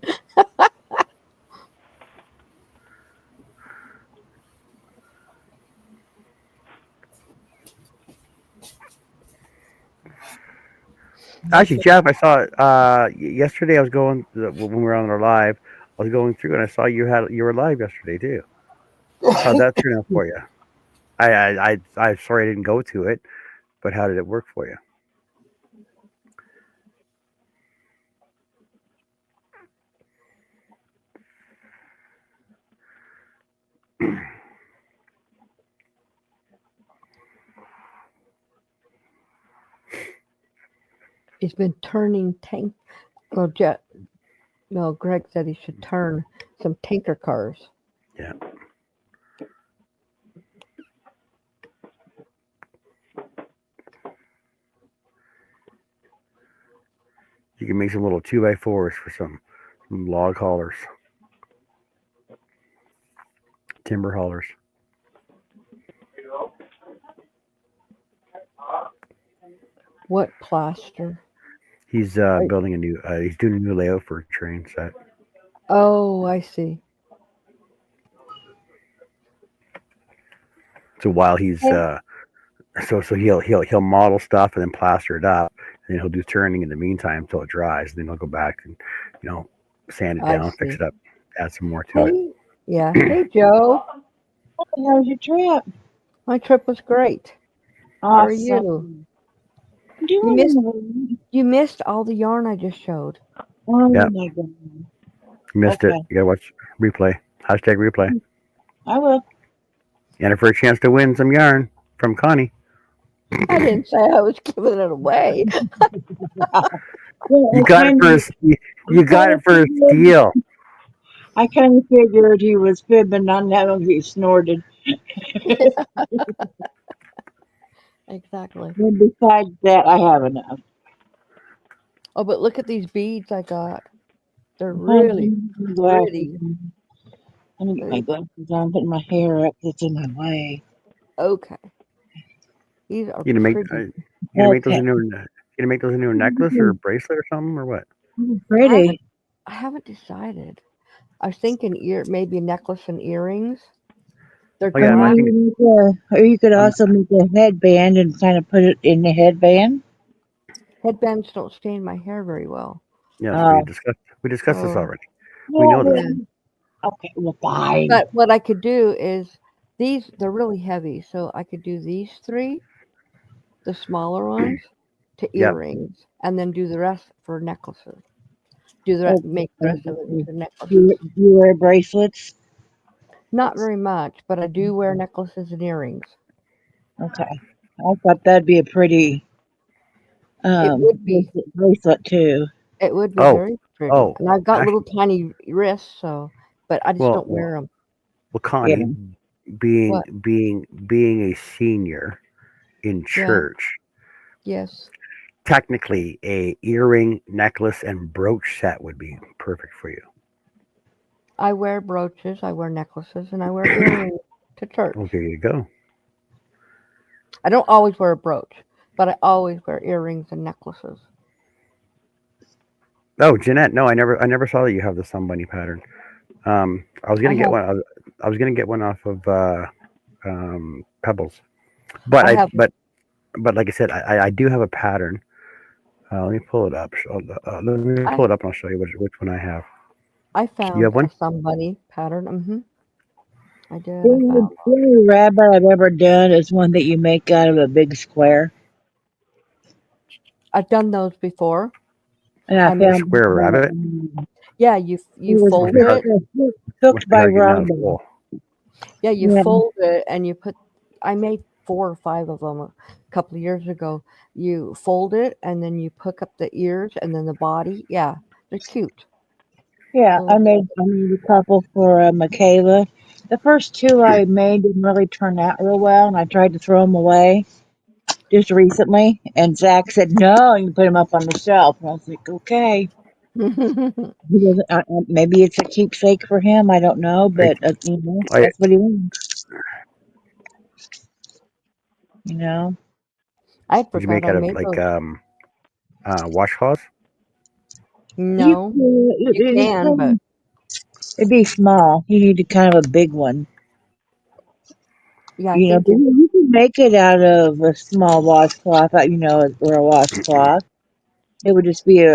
Actually, Jeff, I saw yesterday. I was going when we were on our live. I was going through and I saw you were live yesterday too. How'd that turn out for you? I'm sorry I didn't go to it, but how did it work for you? He's been turning tank. Well, no, Greg said he should turn some tanker cars. Yeah. You can make some little 2x4s for some log haulers, timber haulers. What plaster? He's building a new. He's doing a new layout for a train set. Oh, I see. So while he's so he'll model stuff and then plaster it up, and then he'll do turning in the meantime until it dries. And then he'll go back and sand it I down, fix see. it up, add some more to it. Hey, yeah. Hey, Joe. How was your trip? My trip was great. How are you? Awesome. You missed all the yarn I just showed. Oh Yep. my god. Missed it. Okay. You gotta watch replay. Hashtag replay. I will. And for a chance to win some yarn from Connie. I didn't say I was giving it away. Well, You got it for you got it for a steal. I kind of figured he was fibbing on that when he snorted. Exactly. And besides that, I have enough. Oh, but look at these beads I got. They're really pretty. Let me get my glasses on, put my hair up that's in my way. Okay. These are You gonna make pretty. you gonna make those Okay. into a necklace or a bracelet or something or what? Pretty. I haven't decided. I was thinking maybe a necklace and earrings. They're Oh, yeah, Or I glass. think- you could also make a headband and kind of put it in the headband. Headbands don't stain my hair very well. Yes, Oh. we discussed this Oh. already. We know this. Okay, well, fine. But what I could do is they're really heavy, so I could do these three, the smaller ones, to Yep. earrings, and then do the rest for necklaces. Make the rest of it into necklaces. You wear bracelets? Not very much, but I do wear necklaces and earrings. Okay. I thought that'd be a pretty It would be. bracelet too. It would be Oh, very pretty. oh, And I've got actually, little tiny wrists, so but I just well, don't wear them. well, Connie, being What? being a senior in Yeah. church, Yes. technically a earring, necklace, and brooch set would be perfect for you. I wear brooches, I wear necklaces, and I wear earrings to church. Well, there you go. I don't always wear a brooch, but I always wear earrings and necklaces. Oh, Jeanette, no, I never saw that you have the sun bunny pattern. I was gonna I get have- one. I was gonna get one off of Pebbles, but I have- but like I said, I do have a pattern. Let me pull it up. Let me pull it up, and I'll show you which one I have. I found You have one? a somebody pattern. I did. The I found. only rabbit I've ever done is one that you make out of a big square. I've done those before. And I A found square rabbit? Yeah, you was fold hard. it. hooked Must be by hard getting out of Rhonda. school. Yeah, you Yeah. fold it and you put. I made 4 or 5 of them a couple of years ago. You fold it and then you hook up the ears and then the body. Yeah, they're cute. Yeah, Oh. I made a couple for Michaela. The first 2 I made didn't really turn out real well, and I tried to throw them away just recently. And Zach said, "No, you put them up on the shelf." And I was like, "Okay." He doesn't. Maybe it's a keepsake for him. I don't know, but I- that's what he wants. You know. I Did you make forgot I out of made like those. washcloths? No, you can, but it'd be small. You need a kind of a big one. yeah, I You know, think but you can make it out of a small washcloth, or a washcloth. It would just be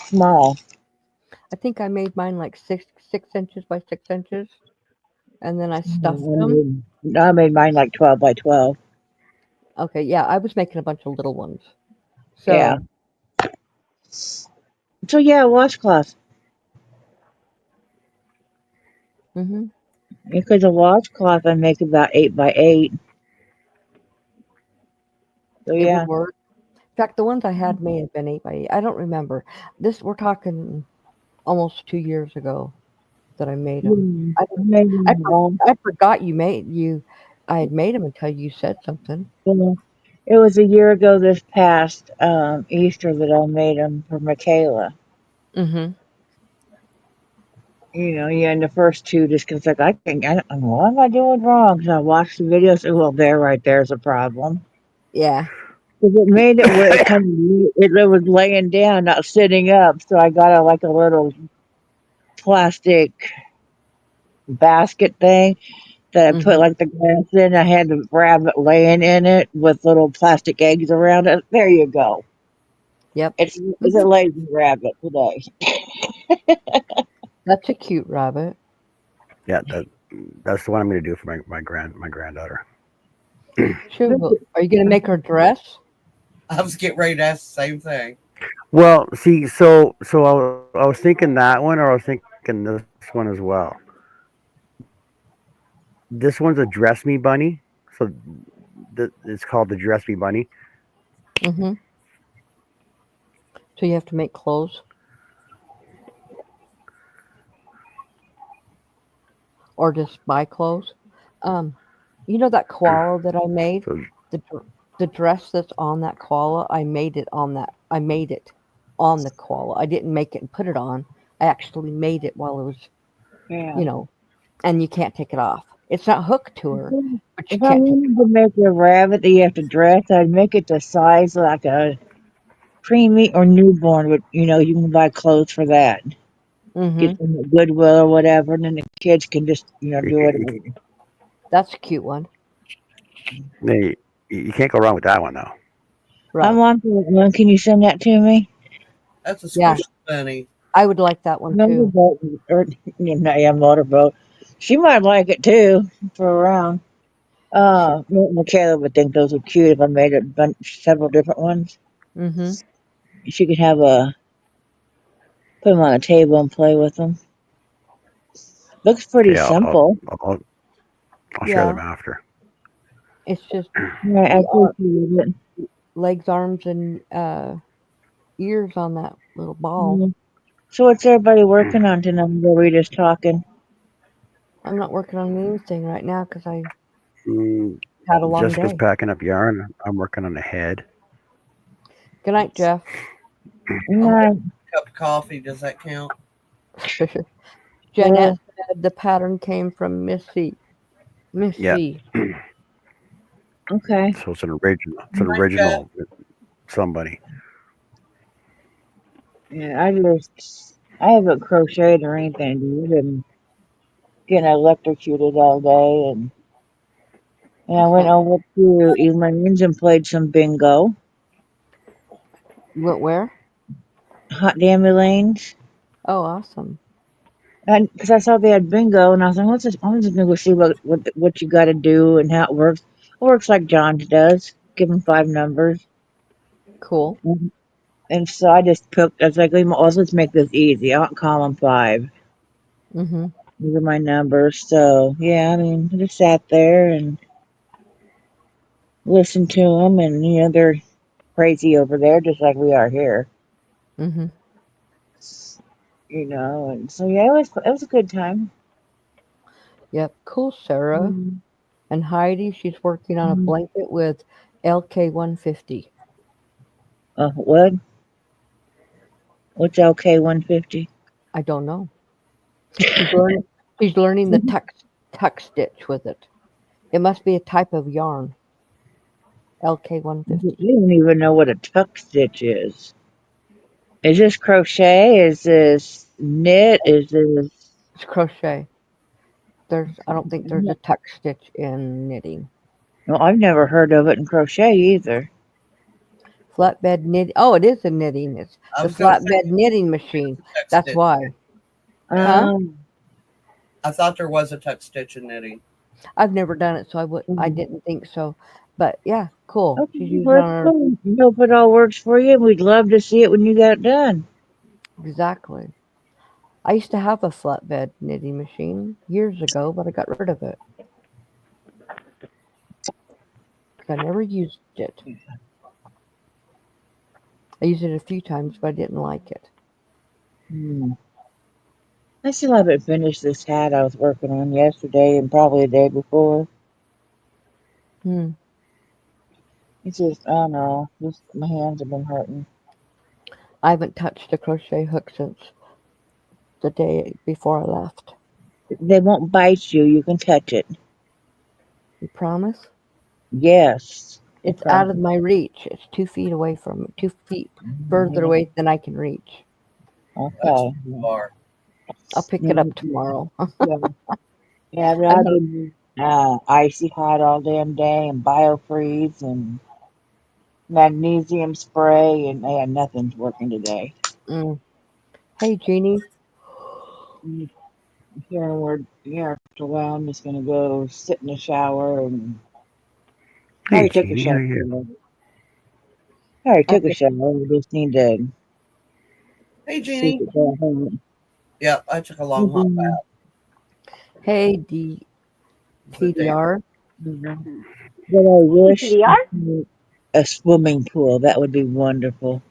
small. I think I made mine like 6 inches by 6 inches, and then I stuffed them. I made mine like 12 by 12. Okay, yeah, I was making a bunch of little ones. So Yeah. So yeah, washcloth. hmm Because a washcloth I make about 8 by 8. So it yeah. would work. In fact, the ones I had may have been 8 by 8. I don't remember. We're talking almost 2 years ago that I made them. I forgot I had made them until you said something. It was a year ago this past Easter that I made them for Michaela. Mm-hmm. And the first 2 just because like I don't know, what am I doing wrong? So I watched the video. So well, right there's a problem. Yeah. Because it made it where it was laying down, not sitting up. So I got a little plastic basket thing that I put like the glass in. I had the rabbit laying in it with little plastic eggs around it. There you go. Yep. It's a lazy rabbit today. That's a cute rabbit. Yeah, that's the one I'm going to do for my granddaughter. Sure. Are you going to make her dress? I was getting ready to ask the same thing. Well, see, so I was thinking that one, or I was thinking this one as well. This one's a Dress Me Bunny, so it's called the Dress Me Bunny. Mm-hmm. So you have to make clothes? Or just buy clothes? You know that koala that I made? So, The dress that's on that koala, I made it on the koala. I didn't make it and put it on. I actually made it while it was, and you can't take it off. It's not hooked to her, but you If I can't take wanted to make a rabbit that you have to dress, I'd make it the size like a preemie or newborn. You can buy clothes for that. Mm-hmm. Get them at Goodwill or whatever, and then the kids can just do it. That's a cute one. you can't go wrong with that one, though. Right. I want that one. Can you send that to me? That's a Yeah. squishy bunny. I would like that one too. Motorboat. She might like it too for around. Michaela would think those are cute if I made several different ones. Mm-hmm. She could have put them on a table and play with them. Looks pretty Okay, simple. I'll share them Yeah. after. It's just Yeah, I the appreciate it. legs, arms, and ears on that little ball. Mhm. So what's everybody working on tonight? Or were we just talking? I'm not working on anything right now because I Mm, had a long Jessica's day. packing up yarn. I'm working on the head. Good night, Jeff. Yeah, Cup of coffee, does that count? Jeanette said the pattern came from Miss C. Miss Yeah. C. okay. So it's an original. It's an Good night, Jeff. original. Somebody. Yeah, I haven't crocheted or anything, dude. And getting electrocuted all day, and I went over to Elaine's and played some bingo. You went where? Hot damn Elaine's. Oh, awesome. And because I saw they had bingo, and I was like, I'm just gonna go see what you got to do and how it works. It works like John does. Give them 5 numbers, Cool. and so I just picked. I was like, let's make this easy. I'll call them 5. Mm-hmm. These are my numbers. So yeah, I mean, I just sat there and listened to them, and they're crazy over there, just like we are here. Mm-hmm. And so yeah, it was a good time. Yep. Cool, Sarah. Mhm. And Heidi, she's working on a Mhm. blanket with LK150. What? What's LK 150? I don't know. She's learning the tuck stitch with it. It must be a type of yarn. I LK150. don't even know what a tuck stitch is. Is this crochet? Is this knit? Is this? It's crochet. I don't think there's a tuck stitch in knitting. No, I've never heard of it in crochet either. Flatbed knit. Oh, it is a knitting. It's I the was gonna say flatbed knitting machine. tuck That's stitch. why. Huh? Um, I thought there was a tuck stitch in knitting. I've never done it, so I Mhm. didn't think so. But yeah, cool. Okay, She's using well, on her cool. I hope it all works for you. We'd love to see it when you got it done. exactly. I used to have a flatbed knitting machine years ago, but I got rid of it. 'Cause I never used it. I used it a few times, but I didn't like it. I still haven't finished this hat I was working on yesterday and probably the day before. Hmm. It's just, I don't know, just my hands have been hurting. I haven't touched a crochet hook since the day before I left. They won't bite you. You can touch it. You promise? Yes. I It's out of promise. my reach. It's 2 feet away from me. 2 feet further away than I can reach. That's Okay. too far. I'll pick it up tomorrow. Yeah, yeah, but I'm I've gonna, been icy hot all damn day and biofreeze and magnesium spray, and yeah, nothing's working today. mm. Hey, Jeannie. Here after a while, I'm just gonna go sit in the shower and I Hey, already took a Jeannie, how shower. are you? I already I took a think, shower. We just need to Hey, see if Jeannie. it's all hot. Yep, I took a long hot bath. hey, But damn, TDR. But I Hey, wish TDR. a swimming pool. That would be wonderful.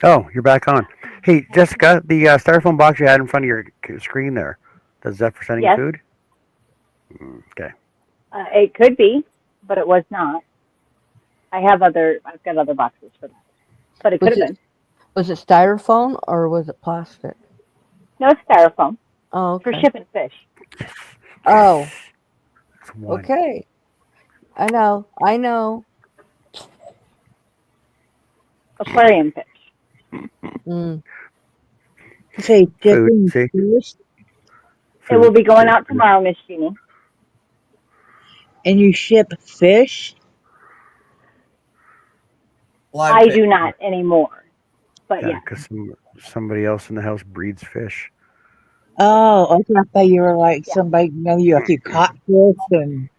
Oh, you're back on. Hey, Jessica, the styrofoam box you had in front of your screen there, is that for sending Yes, food? Okay. it could be, but it was not. I've got other boxes for that, but it could Was have it been. was it styrofoam or was it plastic? No, it's styrofoam Oh, for okay. shipping fish, Oh, It's one. okay. I know. I know. aquarium fish. Mm. Say Food. chicken See? fish, It will Food. be going out tomorrow, Miss Jeannie. and you ship fish. live I fish. do not anymore, but Yeah, yeah, because somebody else in the house breeds fish. Oh, okay. I thought you were like somebody. You caught fish and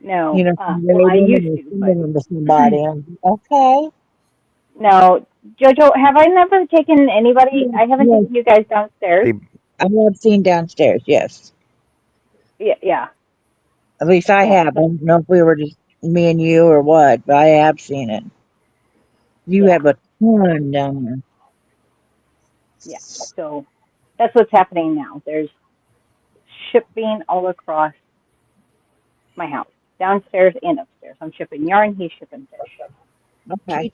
no. Well, conveyed I them used and to, send but them to somebody. Okay. no. Jojo, have I never taken anybody? I haven't Yes, taken you guys downstairs. They, I have seen downstairs. Yes, Yeah. at least I Yeah. have. I don't know if we were just me and you or what, but I have seen it. You Yeah. have a ton down there. Yeah. So that's what's happening now. There's shipping all across my house, downstairs and upstairs. I'm shipping yarn. He's shipping fish. Okay.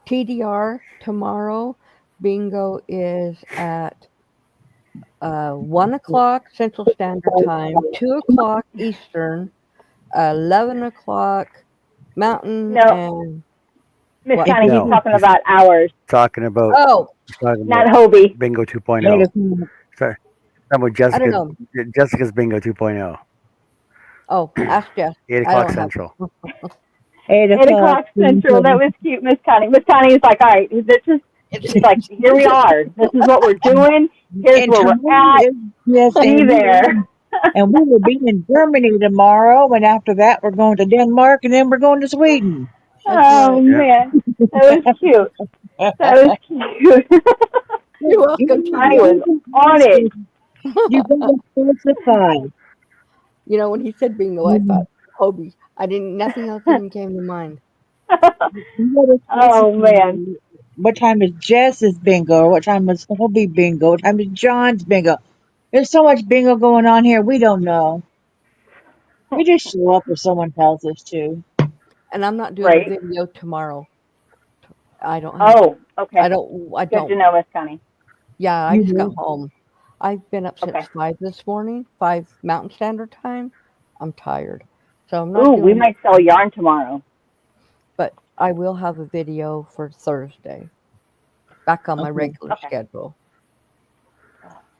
TDR tomorrow. Bingo is at 1 o'clock Central Standard Time, 2 o'clock Eastern, 11 o'clock Mountain, No, and Miss what? Connie, he's no, talking he's about hours, talking about Oh, not Hobie. Bingo Eight 2.0. o'clock. Sorry, talking about I don't know. Jessica's Bingo 2.0. Oh, ask Jeff. 8 I o'clock don't have. Central. 8 8 o'clock. o'clock Central. That was cute, Miss Connie. Miss Connie's like, all right, this is. She's like, here we are. This is what we're doing. Here's And where we're tomorrow at. is, yes, Be there. and we will be in Germany tomorrow, and after that we're going to Denmark, and then we're going to Sweden. That's Oh right. Yeah. man, that was cute. That was cute. You're welcome, I TDR. was on it. You got to specify. You know, when he said bingo, I thought Hobie. I didn't. Nothing else even came to mind. You gotta Oh specify. man. What time is Jess's bingo? What time is Hobie bingo? What time is John's bingo? There's so much bingo going on here. We don't know. We just show up if someone tells us to. And I'm not doing Right. a video tomorrow. I don't have. Oh, okay. I don't. I Good to don't. know, Miss Connie. Yeah, I You just got will. home. I've been up since Okay. 5 this morning, 5 Mountain Standard Time. I'm tired. So I'm not Ooh, we doing it, might sell yarn tomorrow. but I will have a video for Thursday. Back on my Okay. regular Okay. schedule.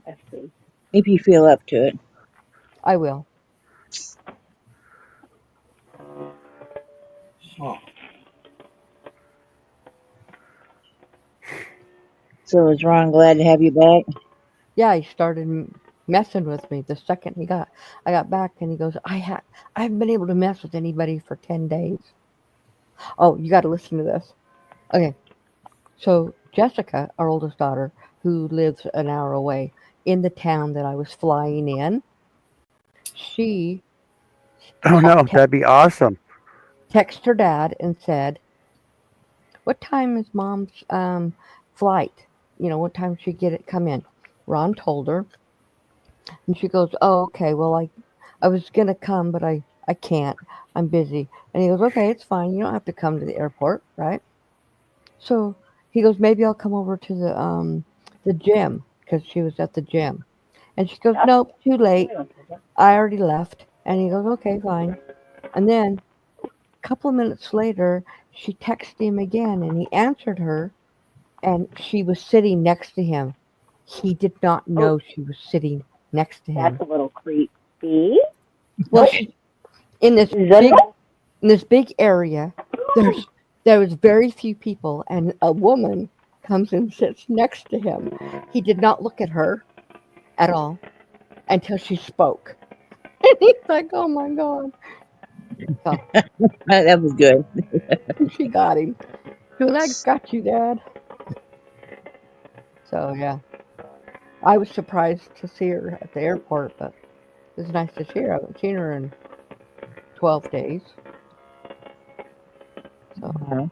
Let's see. If you feel up to it. I will. So is Ron glad to have you back? Yeah, he started messing with me the second I got back, and he goes, I haven't been able to mess with anybody for 10 days. Oh, you got to listen to this. Okay. So Jessica, our oldest daughter, who lives an hour away in the town that I was flying in, she Oh no, that'd be awesome. texted her dad and said, "What time is mom's flight? You know, what time should get it come in?" Ron told her, and she goes, "Oh, okay. Well, I was gonna come, but I can't. I'm busy." And he goes, "Okay, it's fine. You don't have to come to the airport, right?" So he goes, "Maybe I'll come over to the gym," because she was at the gym. And she goes, That's "Nope, too late. cute. I already left." And he goes, "Okay, fine." And then a couple of minutes later, she texted him again, and he answered her, and she was sitting next to him. He did not Oh, know she was sitting next to him. that's a little creepy. Well, she, in this Is that big it? in this big area, there was very few people, and a woman comes and sits next to him. He did not look at her at all until she spoke. And he's like, "Oh my God." So That was good. she got him. She goes, "I got you, Dad." So yeah, I was surprised to see her at the airport, but it's nice to see her. I haven't seen her in 12 days. So Uh-huh.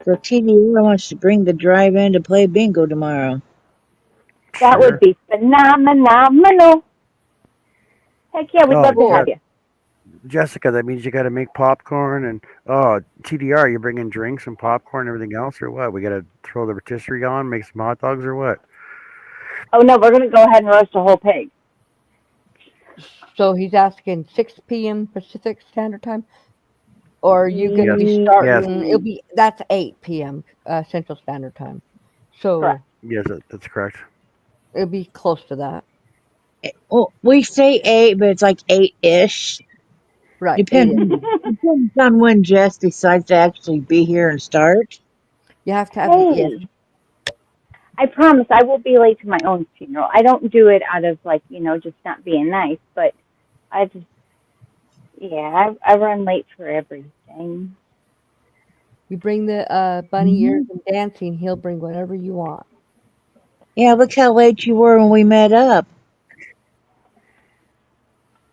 So TDR wants to bring the drive in to play bingo tomorrow. That would Sure. be phenomenal. Heck yeah, we'd Oh, love to have Je- you. Jessica, that means you got to make popcorn and TDR. You bringing drinks and popcorn and everything else, or what? We got to throw the rotisserie on, make some hot dogs, or what? Oh no, we're gonna go ahead and roast a whole pig. So he's asking 6 p.m. Pacific Standard Time, or are you going to be Yes. starting? It'll be that's 8 p.m. Central Standard Time. So Correct. Yes, that's correct. it'll be close to that, Well, we say 8, but it's like 8-ish. right? Depends, 8-ish. depends on when Jess decides to actually be here and start. You have to have the ish. Hey, I promise I will be late to my own funeral. I don't do it out of like, just not being nice, but I just, yeah, I run late for everything. You bring the bunny ears and dancing, he'll bring whatever you want. Yeah, look how late you were when we met up.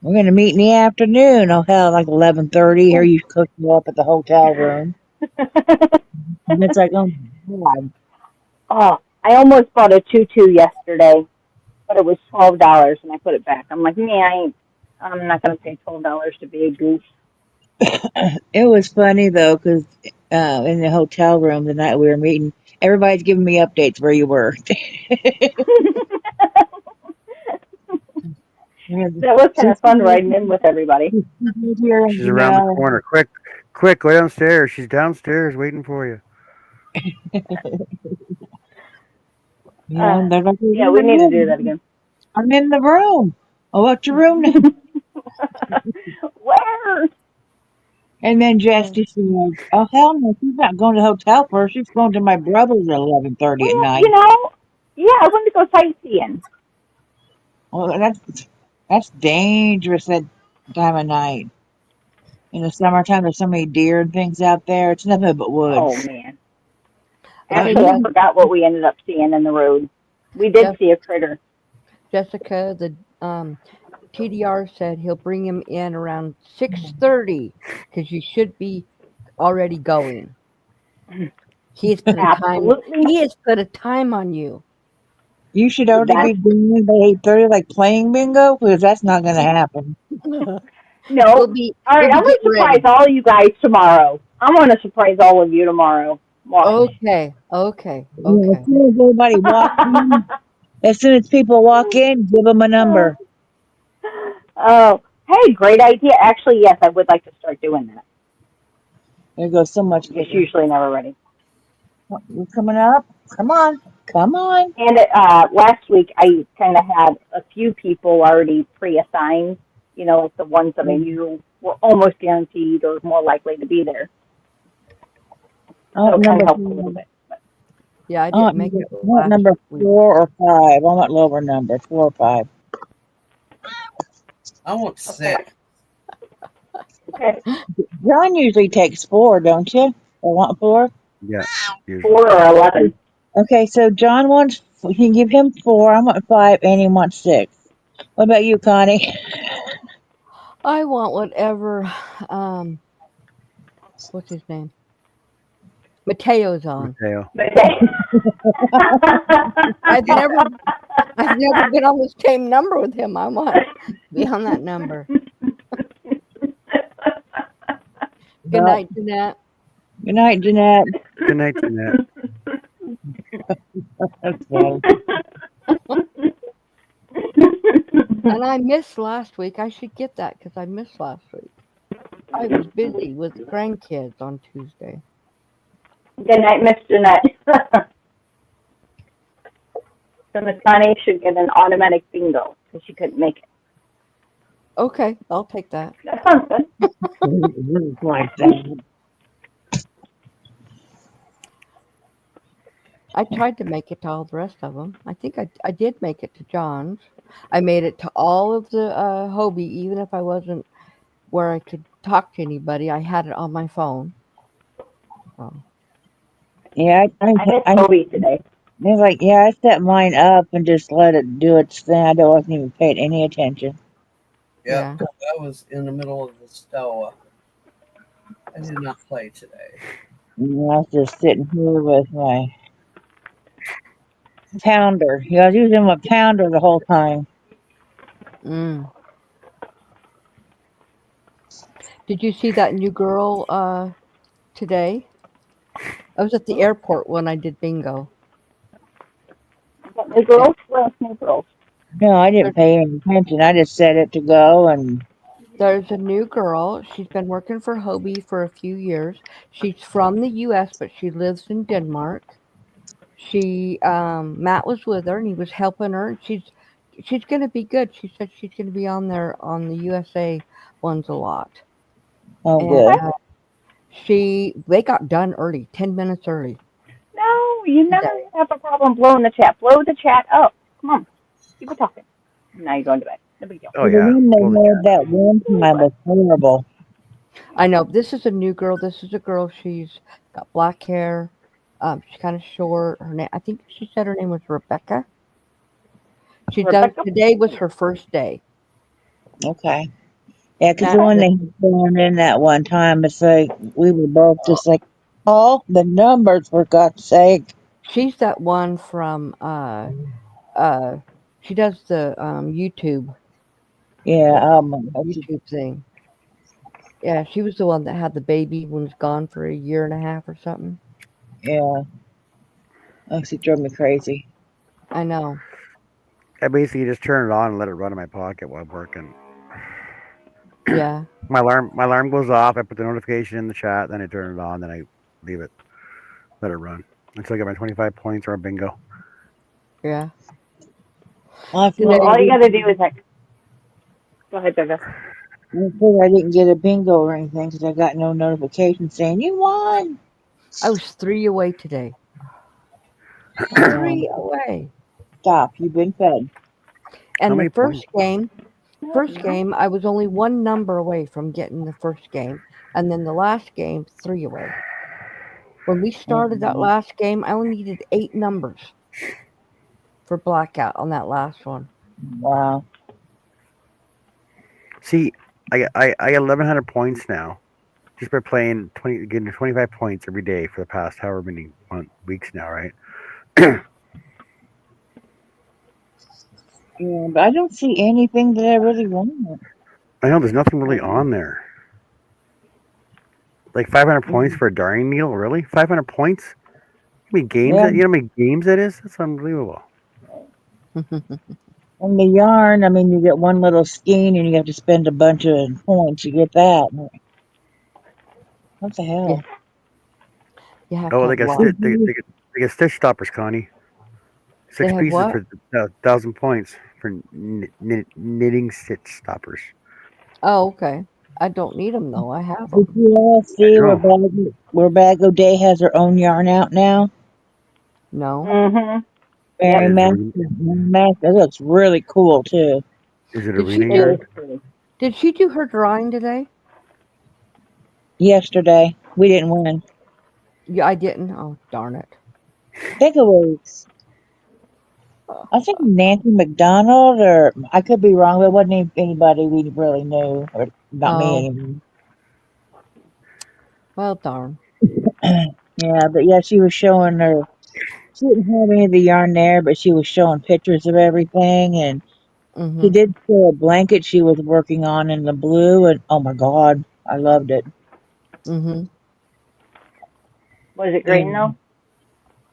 We're gonna meet in the afternoon. Oh hell, like 11:30. Here you cook you up at the hotel room, and it's like, oh my god. Oh, I almost bought a tutu yesterday, but it was $12, and I put it back. I'm like, I'm not gonna pay $12 to be a goose. It was funny though, because in the hotel room the night we were meeting, everybody's giving me updates where you were. That was kind of fun riding in with everybody. She's around the corner. Quick, go downstairs. She's downstairs waiting for you. Yeah, they're like, Yeah, we need to do that again. I'm in the room. Oh, what's your room now? Where? And then Jesse said, "Oh hell no, she's not going to the hotel first. She's going to my brother's at 11:30 at Well, night." you know, yeah, I wanted to go sightseeing. Well, that's dangerous that time of night. In the summertime, there's so many deer and things out there. It's nothing but Oh woods. man. Actually, I forgot what we ended up seeing in the road. We did see a critter. Jessica, the TDR said he'll bring him in around 6:30 because you should be already going. He has put a time. Absolutely. He has put a time on you. You should already be doing by 8:30, like playing bingo, because that's not going to happen. No. We'll be, All right, we'll I'm be going to getting surprise ready. all you guys tomorrow. I'm going to surprise all of you tomorrow. Watch. Okay. Yeah, as soon as everybody walks in, as soon as people walk in, give them a number. Oh, hey, great idea. Actually, yes, I would like to start doing that. There goes so much. It's usually never ready. You're coming up. Come on. And last week, I kind of had a few people already pre-assigned, you know, like the ones that I knew were almost guaranteed or more likely to be there. So it kind of helped a little bit. Yeah, I didn't make it. I want number 4 or 5. I want lower number, 4 or 5. I want 6. Okay. John usually takes 4, don't you? I want 4. Yeah. 4 or 11. Okay, so John wants. You can give him 4. I want 5, and he wants 6. What about you, Connie? I want whatever. What's his name? Mateo's on. Mateo. I've never been on the same number with him. I want to be on that number. Good night, Jeanette. Good night, Jeanette. Good night, Jeanette. That's funny. And I missed last week. I should get that because I missed last week. I was busy with grandkids on Tuesday. Good night, Miss Jeanette. So Miss Connie should get an automatic bingo because she couldn't make it. Okay, I'll take that. That sounds good. Like that. I tried to make it to all the rest of them. I think I did make it to John's. I made it to all of the Hobie, even if I wasn't where I could talk to anybody. I had it on my phone. So. Yeah, I missed Toby today. It's like, yeah, I set mine up and just let it do its thing. I wasn't even paying any attention. Yeah, I was in the middle of the stoa. I did not play today. And I was just sitting here with my pounder. Yeah, I was using my pounder the whole time. Mm. Did you see that new girl today? I was at the airport when I did bingo. New girls? Well, new girls. No, I didn't pay any attention. I just set it to go, and There's a new girl. She's been working for Hobie for a few years. She's from the U.S., but she lives in Denmark. Matt was with her, and he was helping her. And she's going to be good. She said she's going to be on there on the USA ones a lot. oh, And, good. they got done early, 10 minutes early. No, you never have a problem blowing the chat. Blow the chat up. Come on. Keep it talking. Now you're going to bed. No big deal. Oh, The yeah. one they Blow the had that one time was horrible. I know. This is a new girl. This is a girl. She's got black hair. She's kind of short. Her name, I think she said her name was Rebecca. She does. Rebecca? Today was her first day. Okay. Yeah, 'cause That, the one they had thrown in that one time, it's like we were both just like, oh, the numbers for God's sake. she's that one from. She does the YouTube Yeah. YouTube thing. Yeah, she was the one that had the baby when was gone for a year and a half or something. Yeah. Oh, she drove me crazy. I know. I basically just turn it on and let it run in my pocket while I'm working. Yeah. My alarm goes off. I put the notification in the chat, then I turn it on, then I leave it, let it run until I get my 25 points or a bingo. Yeah. I feel Well, like all you gotta do is like, go ahead, Douglas. I didn't get a bingo or anything because I got no notification saying you won. I was 3 away today. Oh, 3 away. stop. You've been fed. How And the many points? first game, I was only one number away from getting the first game. And then the last game, 3 away. When we started that last game, I only needed 8 numbers for blackout on that last one. Wow. See, I got 1,100 points now, just by playing getting 25 points every day for the past however many weeks now, right? Yeah, but I don't see anything that I really want. I know there's nothing really on there. Like 500 points for a darning needle, really? 500 points? How many games? Yeah. You know how many games that is? That's unbelievable. And the yarn, I mean, you get one little skein and you have to spend a bunch of points. You get that. What the hell? You have Oh, to they have got lots. they got stitch stoppers, Connie. They 6 have pieces what? for 1,000 points for knitting stitch stoppers. Oh, okay. I don't need them though. I have Did them. you all I see know. where Bag O' Day has her own yarn out now? No. Mm-hmm. Mary Is, Mac, that looks really cool too. is it Did she arena It yarn? is pretty. Did she do her drawing today? Yesterday, we didn't win. Yeah, I didn't. Oh, darn it. I think it was, I think Nancy McDonald, or I could be wrong, but it wasn't anybody we really knew, or not me Oh, anymore. well, darn. Yeah, but yeah, she was showing her. She didn't have any of the yarn there, but she was showing pictures of everything, and she Mm-hmm. did show a blanket she was working on in the blue, and oh my god, I loved it. Mm-hmm. Was it green And though?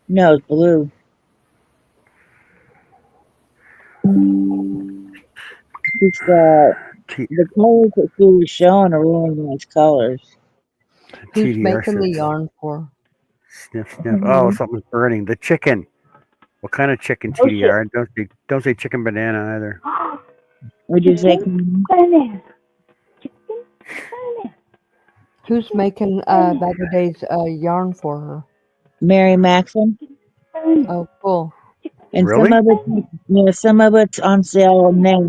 no, it's blue. It's T- the colors that she was showing are really nice colors. Who's TDR making the says yarn for? sniff sniff. Oh, something's burning. The chicken. What kind of chicken, Oh shit. TDR? Don't say chicken banana either. Would you say Chicken banana. Chicken banana. Who's making Bag O' Day's yarn for her? Mary Maxim? Banana. Oh, cool. And Really? some of it's on sale now,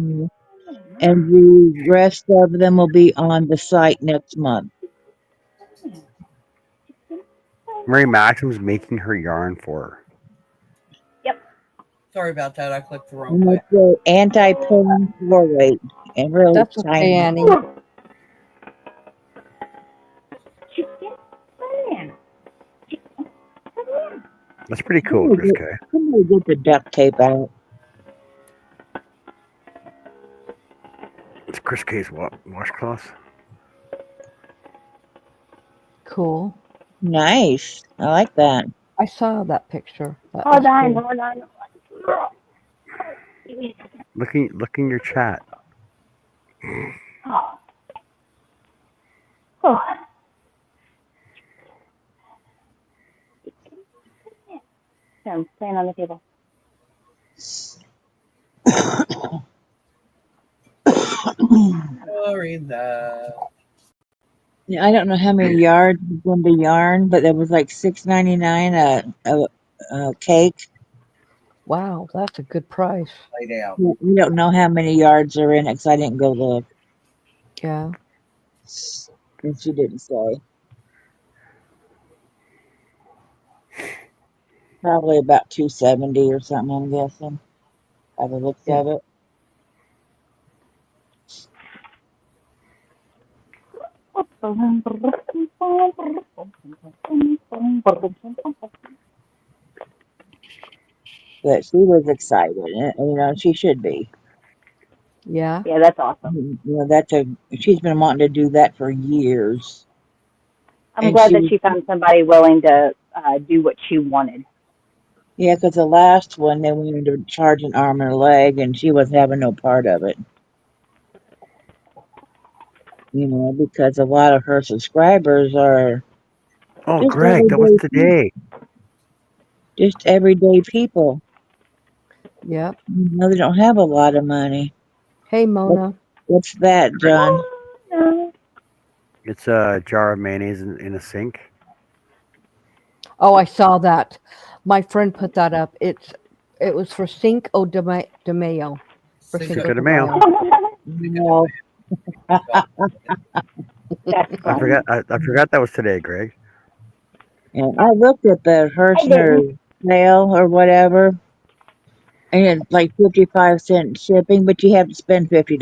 and the rest of them will be on the site next month. Mary Maxim's making her yarn for her. Sorry about that. I clicked the wrong And way. it's the anti-pulling floor weight and really That's okay, tiny. Annie. Chicken banana. Chicken banana. That's pretty cool, Chris K. Somebody get the duct tape out. It's Chris K's washcloth. Cool. Nice. I like that. I saw that picture. That Hold was on, cool. hold on. Give me a second. Look in your chat. Oh. Oh. So I'm playing on the table. Sorry that. Yeah, I don't know how many yards is going to yarn, but there was like $6.99 a cake. Wow, that's a good price. Lay down. We don't know how many yards are in it because I didn't go look. Yeah. And she didn't say. Probably about 270 or something, I'm guessing, by the looks Yeah. of it. But she was excited, and she should be. Yeah. Yeah, that's awesome. She's been wanting to do that for years. I'm And glad that she found somebody willing to do what she wanted. yeah, because the last one, they wanted to charge an arm and a leg, and she wasn't having no part of it. Because a lot of her subscribers are Oh, just Greg, that was today. just everyday people. Yep. They don't have a lot of money. Hey, What, Mona. what's that, John? No. It's a jar of mayonnaise in a sink. Oh, I saw that. My friend put that up. It was for Cinco de Mayo. For Cinco Cinco Cinco de de Mayo. Mayo. No. That's I funny. forgot. I forgot that was today, Greg. And I looked at the I didn't. Hershner sale or whatever, and it's like 55-cent shipping, but you have to spend $50.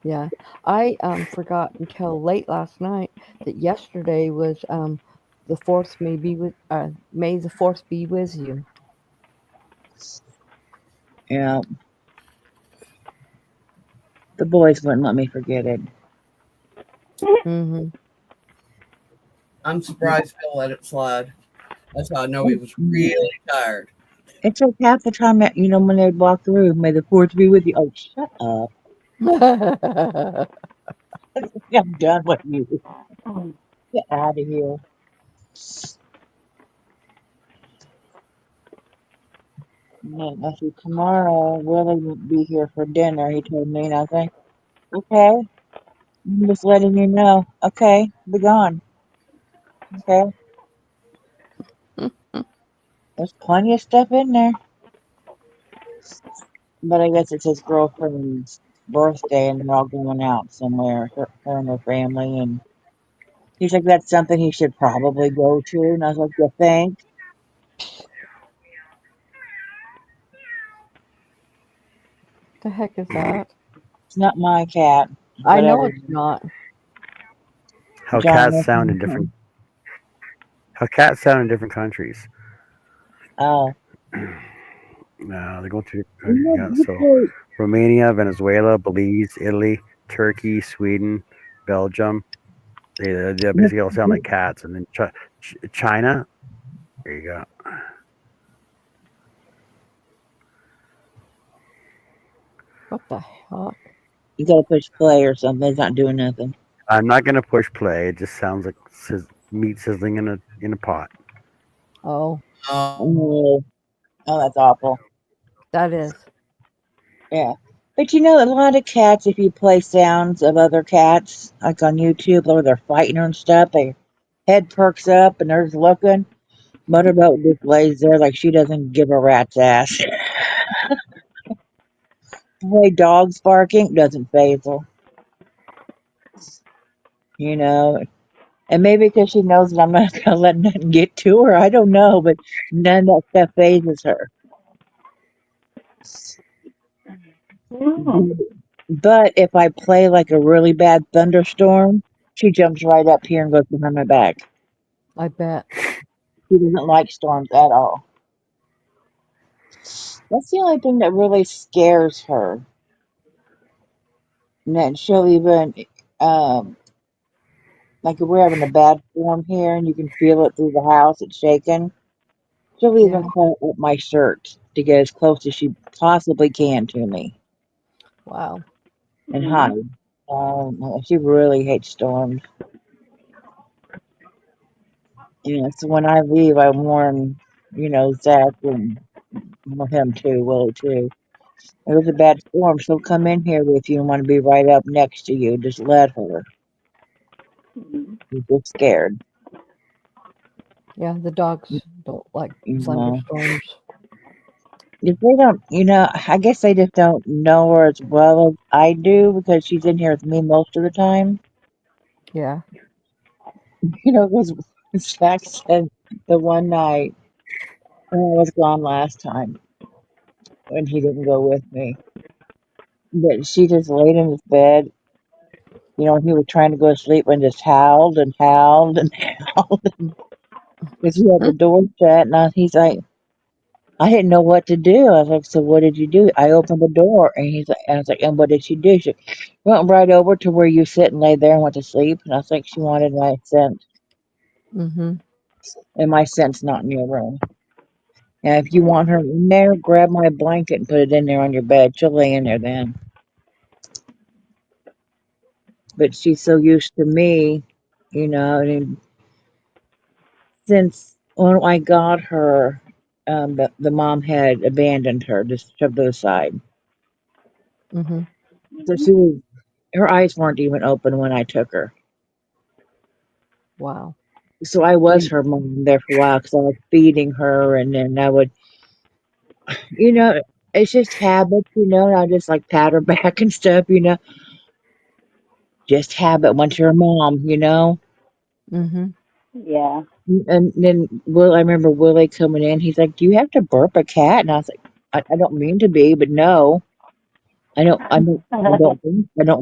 Yeah. I forgot until late last night that yesterday was the fourth May the fourth be with you. Yeah, the boys wouldn't let me forget it. Mm-hmm. I'm surprised Phil let it slide. That's how I know he was really tired. It's like half the time that, when they walk through, may the fourth be with you. Oh, shut up. I'm done with you. Get out of here. And I said, tomorrow, Willie will be here for dinner, he told me. And I was like, okay, I'm just letting you know. Okay, be gone. Okay, there's plenty of stuff in there. But I guess it's his girlfriend's birthday and they're all going out somewhere, her and her family. And he's like, that's something he should probably go to. And I was like, you think? The heck is that? It's not my cat. I know Whatever. it's not. How John, cats that's sound my in different. cat. How cats sound in different countries. Oh. No, they're going through. Yeah. You So say, Romania, Venezuela, Belize, Italy, Turkey, Sweden, Belgium. They basically all sound like cats. And then China. There you go. What the heck? you gotta push play or something. It's not doing nothing. I'm not gonna push play. It just sounds like meat sizzling in a pot. Oh, Um, Oh, that's awful. that is. Yeah. But a lot of cats, if you play sounds of other cats, like on YouTube, or they're fighting and stuff, their head perks up and they're just looking. Motorboat just lays there like she doesn't give a rat's ass. The way dogs barking doesn't faze her, you know. And maybe because she knows that I'm not going to let nothing get to her. I don't know, but none of that stuff phases her. Mm. But if I play like a really bad thunderstorm, she jumps right up here and goes behind my back. I bet. She doesn't like storms at all. That's the only thing that really scares her. And then she'll even, um, like if we're having a bad storm here and you can feel it through the house, it's shaking. She'll even Yeah. pull up my shirt to get as close as she possibly can to me Wow. and hide. She really hates storms. So when I leave, I warn, Zach and him too, Willie too. If there's a bad storm, she'll come in here with you and want to be right up next to you. Just let her. Mm. She's just scared. Yeah, the dogs don't like You know. thunderstorms. If they don't, I guess they just don't know her as well as I do because she's in here with me most of the time. Yeah. Because Zach said the one night I was gone last time when he didn't go with me. But she just laid in his bed. You know, he was trying to go to sleep and just howled and howled and howled because he had the door shut. And he's like, I didn't know what to do. I was like, so what did you do? I opened the door, and he's like, I was like, and what did she do? She went right over to where you sit and lay there and went to sleep. And I was like, she wanted my scent, Mm-hmm. and my scent's not in your room. And if you want her in there, grab my blanket and put it in there on your bed. She'll lay in there then. But she's so used to me, you know, and since when I got her, the mom had abandoned her, just shoved her aside. Mm-hmm. So she was, her eyes weren't even open when I took her. Wow. So I was her mom there for a while because I was feeding her, and then I would, you know, it's just habit, you know, and I just like pat her back and stuff, you know, just habit once you're a mom, you know. Mm-hmm. Yeah. And then I remember Willie coming in. He's like, "Do you have to burp a cat?" And I was like, "I don't mean to be, but no, I don't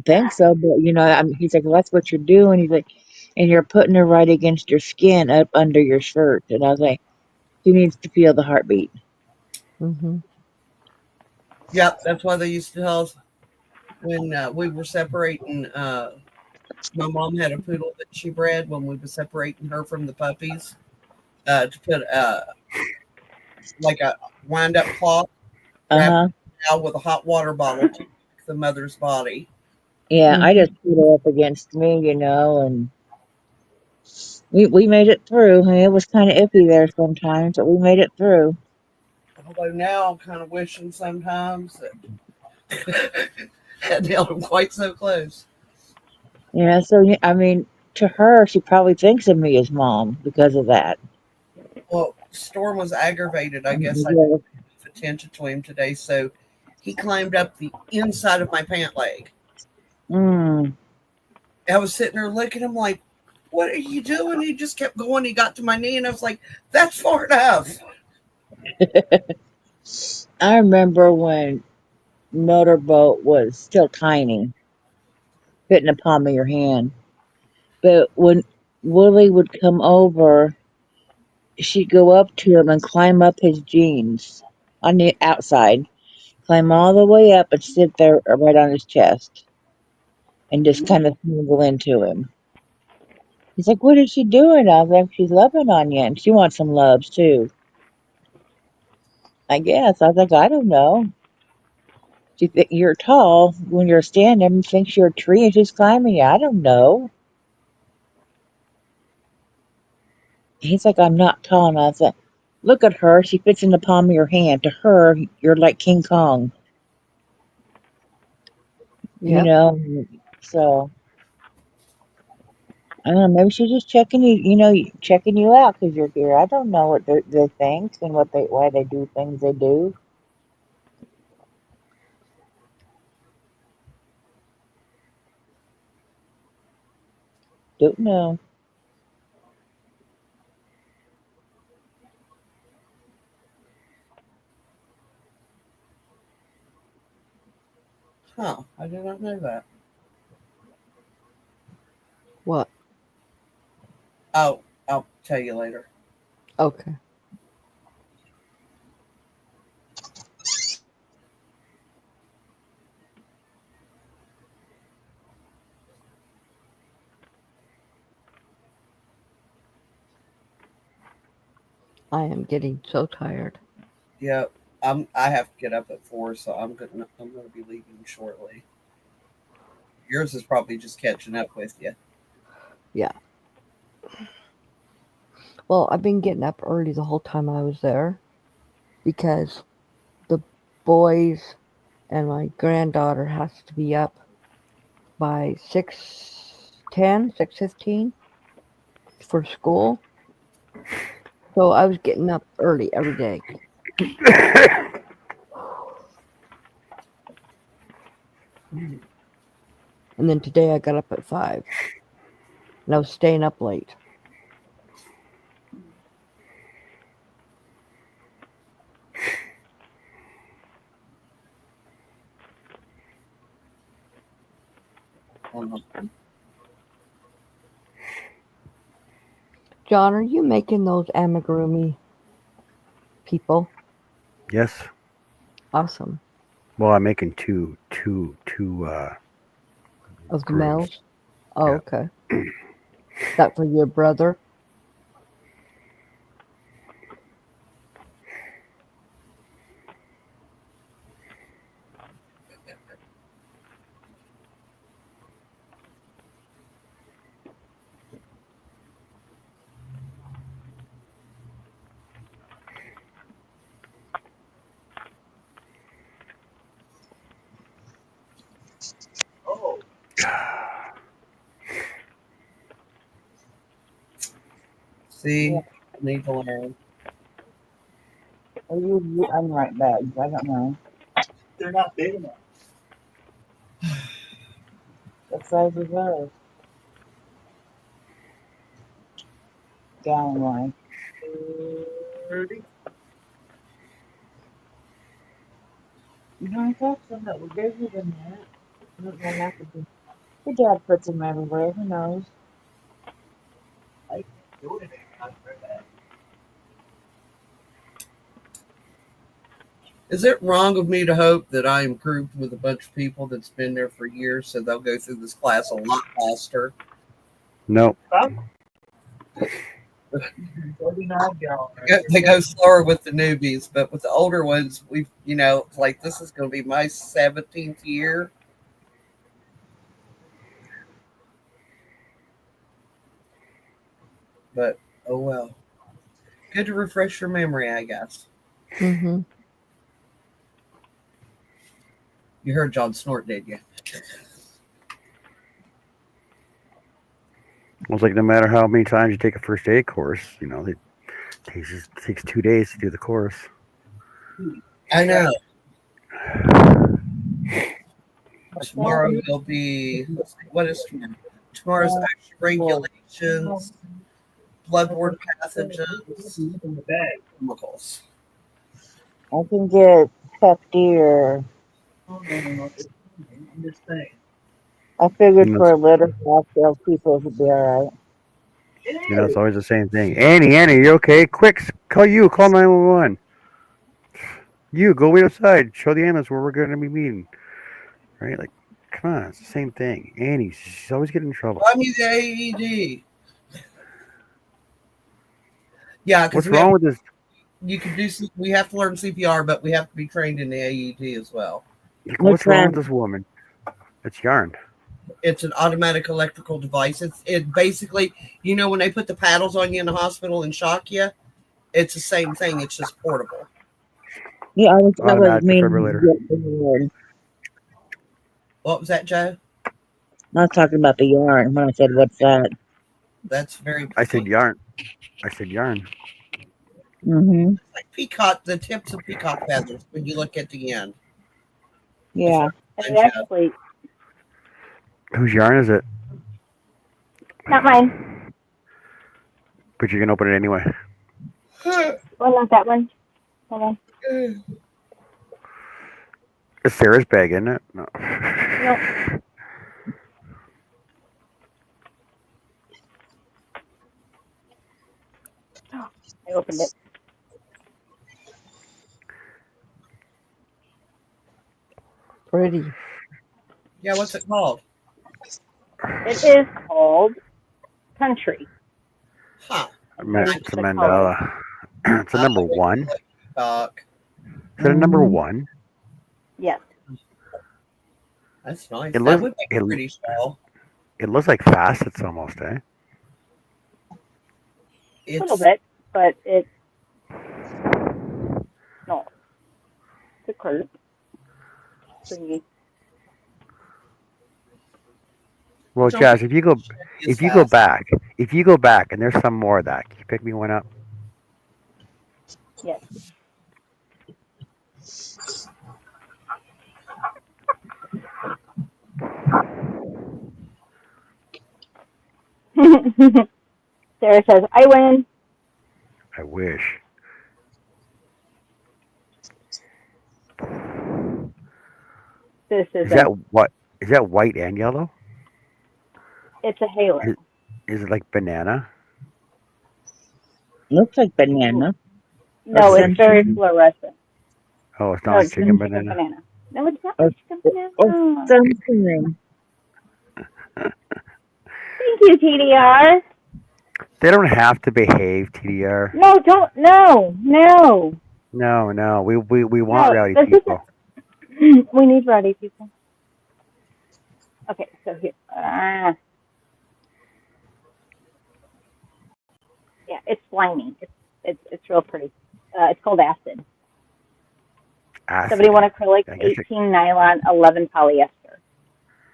think so." But you know, he's like, "Well, that's what you're doing." He's like, "And you're putting her right against your skin, up under your shirt." And I was like, "She needs to feel the heartbeat." Mm-hmm. Yep, that's why they used to tell us when we were separating. My mom had a poodle that she bred when we were separating her from the puppies to put like a wind up cloth Uh wrapped huh. out with a hot water bottle to the mother's body. Yeah, I Mm-hmm. just put her up against me, you know, and we made it through. I mean, it was kind of iffy there sometimes, but we made it through. Although now I'm kind of wishing sometimes that hadn't held them quite so close. Yeah, so I mean, to her, she probably thinks of me as mom because of that. Well, Storm was aggravated. I guess I didn't Yeah. pay attention to him today, so he climbed up the inside of my pant leg. Mm. I was sitting there looking at him like, "What are you doing?" He just kept going. He got to my knee, and I was like, "That's far enough." I remember when Motorboat was still tiny, fit in the palm of your hand. But when Willie would come over, she'd go up to him and climb up his jeans on the outside, climb all the way up and sit there right on his chest and just kind of snuggle into him. He's like, "What is she doing?" I was like, "She's loving on you, and she wants some loves too." I guess. I was like, "I don't know. You're tall when you're standing and thinks you're a tree and she's climbing you. I don't know." He's like, "I'm not tall." And I was like, "Look at her. She fits in the palm of your hand. To her, you're like King Kong, you Yep. know?" So, I don't know. Maybe she's just checking you, you know, checking you out because you're here. I don't know what they think and why they do things they do. Don't know. Huh? I did not know that. What? Oh, I'll tell you later. Okay. I am getting so tired. Yeah, I have to get up at 4, so I'm gonna be leaving shortly. Yours is probably just catching up with you. Yeah. Well, I've been getting up early the whole time I was there because the boys and my granddaughter has to be up by 6:10, 6:15 for school. So I was getting up early every day. And then today I got up at 5 and I was staying up late. John, are you making those amigurumi people? Yes. Awesome. Well, I'm making two Of the grooms. males? Oh, Yeah. okay. That for your brother? See, Yeah. I need to learn. Or you unwrite bags. I don't know. They're not big enough. What size is those? Gallon line. 30. You know, I thought some that were bigger than that. I don't know that could be. Your dad puts them everywhere. Who knows? I can't do anything. Not very bad. Is it wrong of me to hope that I am grouped with a bunch of people that's been there for years, so they'll go through this class a lot faster? No. 39 gallon. They go slower with the newbies, but with the older ones, we've, like this is going to be my 17th year. But, oh well. Good to refresh your memory, I guess. Mm-hmm. You heard John snort, did you? Well, it's like no matter how many times you take a first aid course, it takes 2 days to do the course. I know. Tomorrow will be, what is tomorrow? Tomorrow's actually regulations, bloodborne pathogens, In the bag. chemicals. I can get Hep D or Oh, no. I'm just saying. I figured You know, for it's, a litter cocktail people would be all right. it's always the same thing. Annie, you okay? Quick, call 911. You go wait outside. Show the ambulance where we're going to be meeting. Right? Like, come on, it's the same thing. Annie, she's always getting in trouble. I mean the AED. Yeah, because What's wrong with this? you can do. We have to learn CPR, but we have to be trained in the AED as well. What's wrong with that? this woman? It's yarn. It's an automatic electrical device. It basically, when they put the paddles on you in the hospital and shock you, it's the same thing. It's just portable. Yeah, that was Automatic me. defibrillator. What was that, Joe? Not talking about the yarn when I said what's that. That's very. I said yarn. Mm-hmm. Like peacock, the tips of peacock feathers when you look at the end. Yeah. And it actually, Whose yarn is it? not mine. But you can open it anyway. Well, not that one. Hold on. It's Sarah's bag, isn't it? No. Nope. I opened it. Pretty. Yeah, what's it called? It is called Country. Huh. It's a mandala. It's a number one. Peacock. Is it a number one? Yes. That's nice. It That looks- would make a pretty shell. It looks like facets almost, eh? A little bit, but it. No. It's a curve. Stringy. Well, Jazz, if you go back, and there's some more of that, can you pick me one up? Yes. Sarah says, I win. I wish. This is Is that what? Is that white and yellow? It's a halo. Is it like banana? Looks like banana. No, Or it's very something. fluorescent. Oh, it's not No, like it's chicken just chicken banana. banana. No, it's not Or, like chicken or banana. something. Thank you, TDR. They don't have to behave, TDR. No, don't. No. No. We want No, rowdy this people. isn't. We need rowdy people. Okay, so here. Yeah, it's slimy. It's real pretty. It's called acid. Acid. 71 acrylic, I guess 18 nylon, 11 polyester.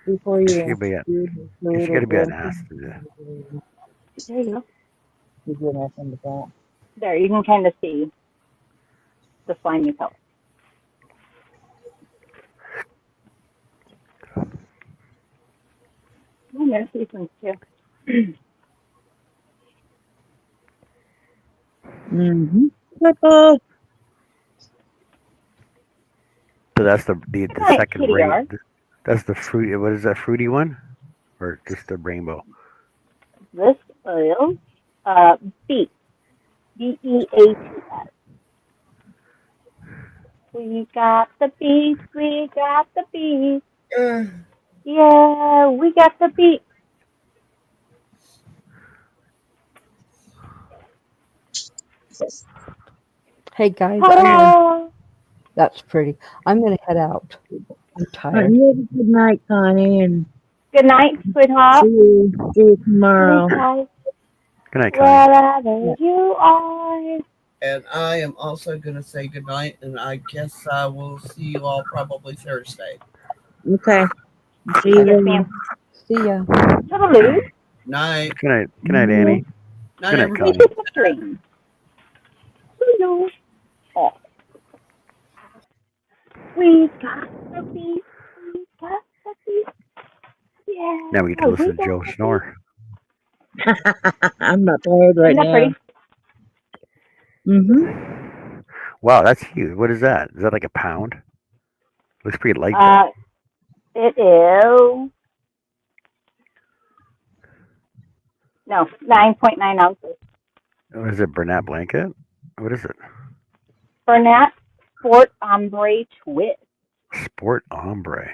Before it you should be. It's got to be an acid. There you go. You do nothing with that. There, you can kind of see the slimy color. Oh, there's these ones too. Mm-hmm. Purple. So that's the Good night, second TDR. ring. That's the fruity. What is that fruity one? Or just the rainbow? This is beet. BEATS. We got the beat. We got the beat. Yeah, we got the beat. Hey guys, Ta-da! that's pretty. I'm gonna head out. I'm tired. You have a good night, Connie, and Good night, sweetheart. see you tomorrow. Sweetheart, Good night, Connie. wherever you are. And I am also going to say goodnight, and I guess I will see you all probably Thursday. Okay. See you Yes, later. ma'am. See ya. Toodaloo. Night. Good night. Good night, Annie. Night, Good night, everybody. Connie. Sweet dreams. Toodaloo. Oh. We got the beat. We got the beat. Yeah. Now we get to listen to Joe snore. I'm not tired right Isn't that now. pretty? Mm-hmm. Wow, that's huge. What is that? Is that like a pound? Looks pretty light. It is. No, 9.9 ounces. What is it? Bernat blanket? What is it? Bernat Sport Ombre Twist. Sport ombre.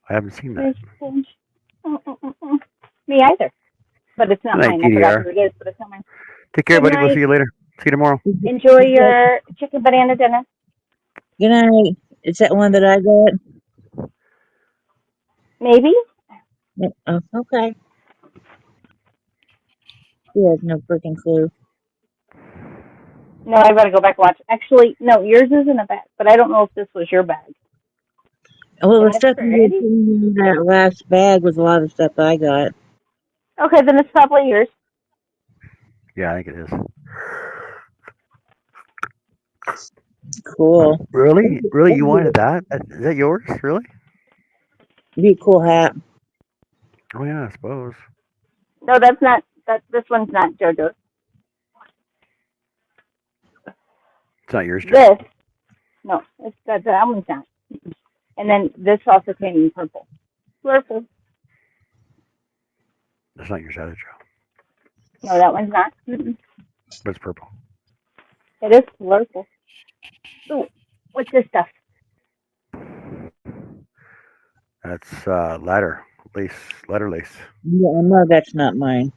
I haven't seen that. Me either. But it's not Good night, mine. I forgot DDR. who it is, but it's not mine. Take care, Good buddy. We'll night. see you later. See you tomorrow. Enjoy your chicken banana dinner. Good night. Is that one that I got? Maybe. Oh, okay. She has no freaking clue. No, I've got to go back and watch. Actually, no, yours isn't a bag, but I don't know if this was your bag. Well, the And it's stuff you pretty. put in that last bag was a lot of stuff I got. Okay, then it's probably yours. Yeah, I think it is. Cool. Really? Really? You wanted that? Is that yours? Really? Be a cool hat. Oh, yeah, I suppose. No, that's not. This one's not JoJo's. It's not yours, Joe. This, no, that one's not. And then this also came in purple. Purple. That's not yours either, Joe. No, that one's not. Mm-mm. But it's purple. It is purple. Ooh, what's this stuff? That's ladder lace. Yeah, no, that's not mine.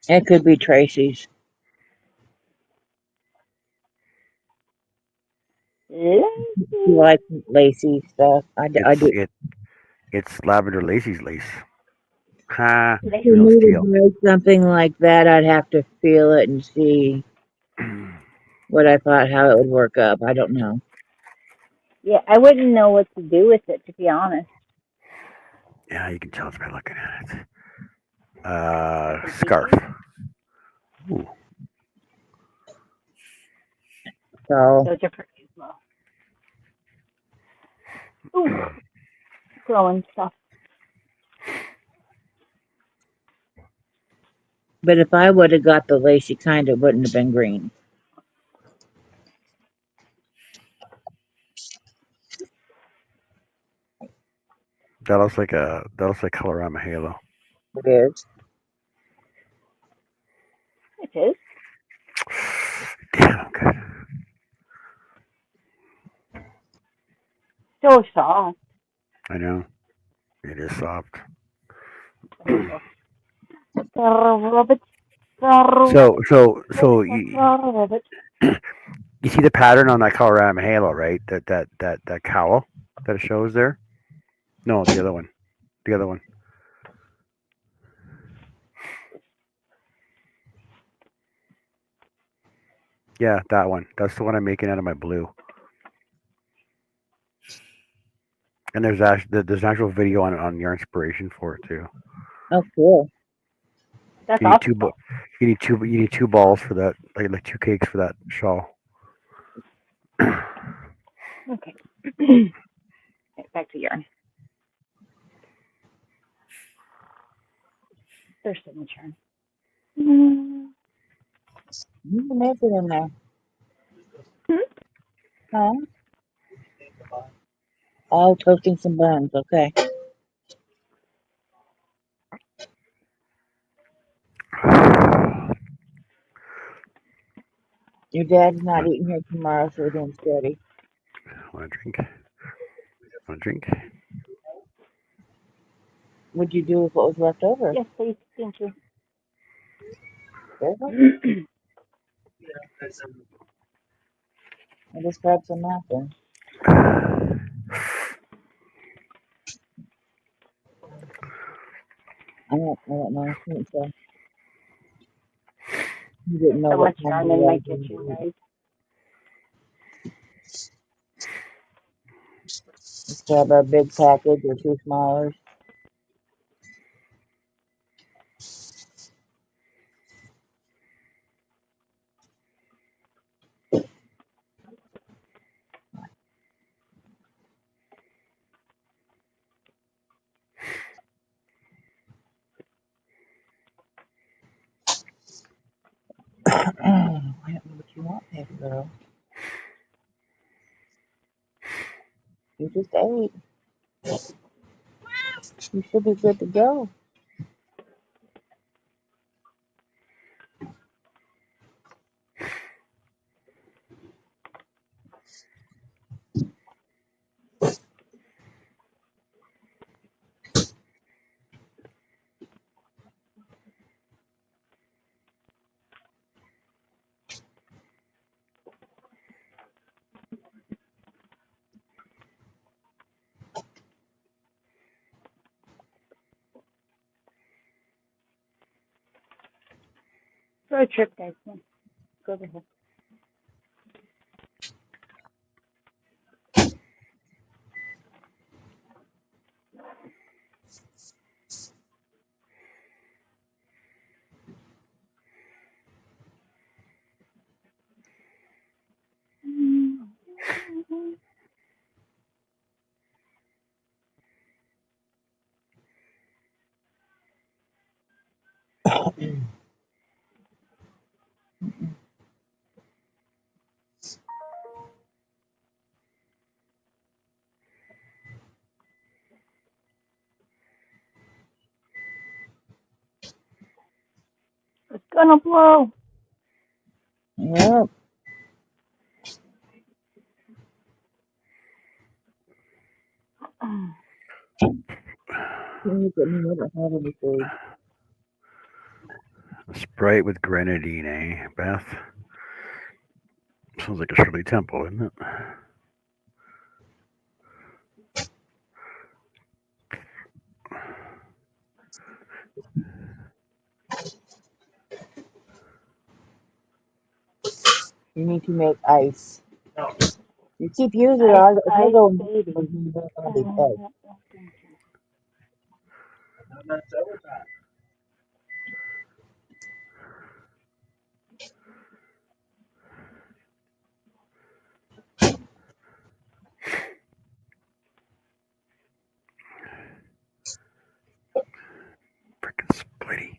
It could be Tracy's. She likes lacy stuff. I do. It's lavender lacy's lace. Ha! If you No need to steal. buy something like that, I'd have to feel it and see what I thought, how it would work up. I don't know. Yeah, I wouldn't know what to do with it, to be honest. Yeah, you can tell it's by looking at it. Scarf. Ooh. So, Those are pretty as well. Ooh, growing stuff. but if I would have got the lacy kind, it wouldn't have been green. That looks like Colorama Halo. It is. It is. Damn good. So soft. I know. It is soft. Rub it. So you see the pattern on that Colorama Halo, right? That cowl that it shows there. No, the other one. The other one. Yeah, that one. That's the one I'm making out of my blue. And there's an actual video on your inspiration for it too. Oh, cool. That's You need awesome. you need two balls for that, like two cakes for that shawl. Okay. Back to yarn. Their signature. You can make it in there. Huh? Oh, toasting some buns. Okay. Your dad's not eating here tomorrow, so we're doing steady. Want a drink? Want a drink? What'd you do with what was left over? Yes, please. Thank you. There you go. I just grabbed some napkins. I don't know. I think so. You didn't know So what much kind yarn of in my yarn you kitchen, needed. guys. Let's grab our big package or two smallers. I don't know what you want, baby girl. You just ate. You should be good to go. Road trip, guys. Come on. Go over here. It's gonna blow. Yep. You look at me. I don't have any food. Sprite with grenadine, eh, Beth? Sounds like a Shirley Temple, isn't it? You need to make ice. No, You keep using it. Ice, I'll ice, go baby. and Thank egg. you. that's overtime. Freaking splitty.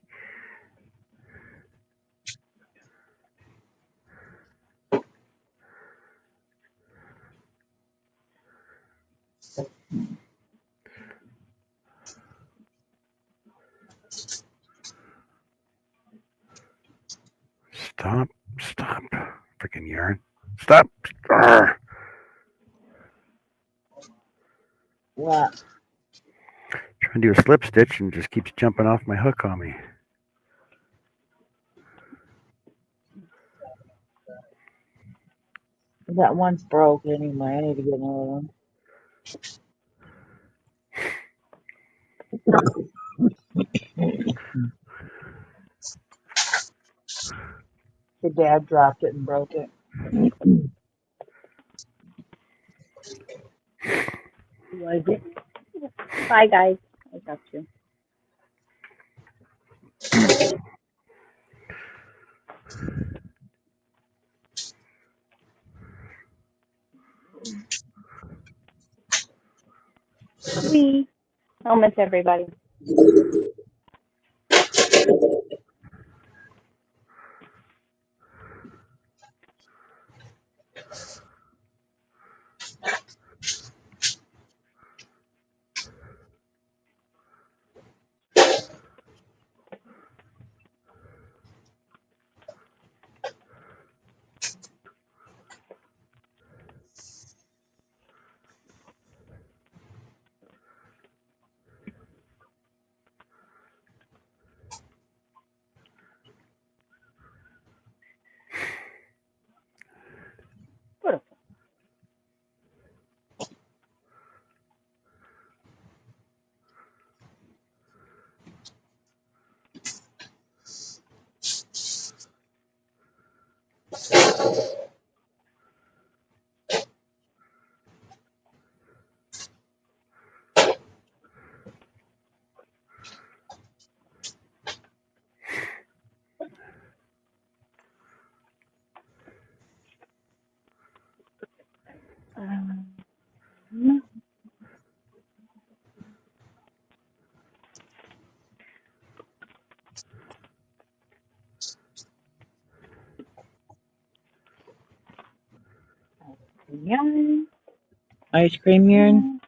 Stop. Arr. What? Trying to do a slip stitch and just keeps jumping off my hook on me. That one's broke anyway. I need to get another one. Your dad dropped it and broke it. Was it? Bye, guys. I got you. We. I'll miss everybody. Beautiful. Um, Yum. Ice cream urine?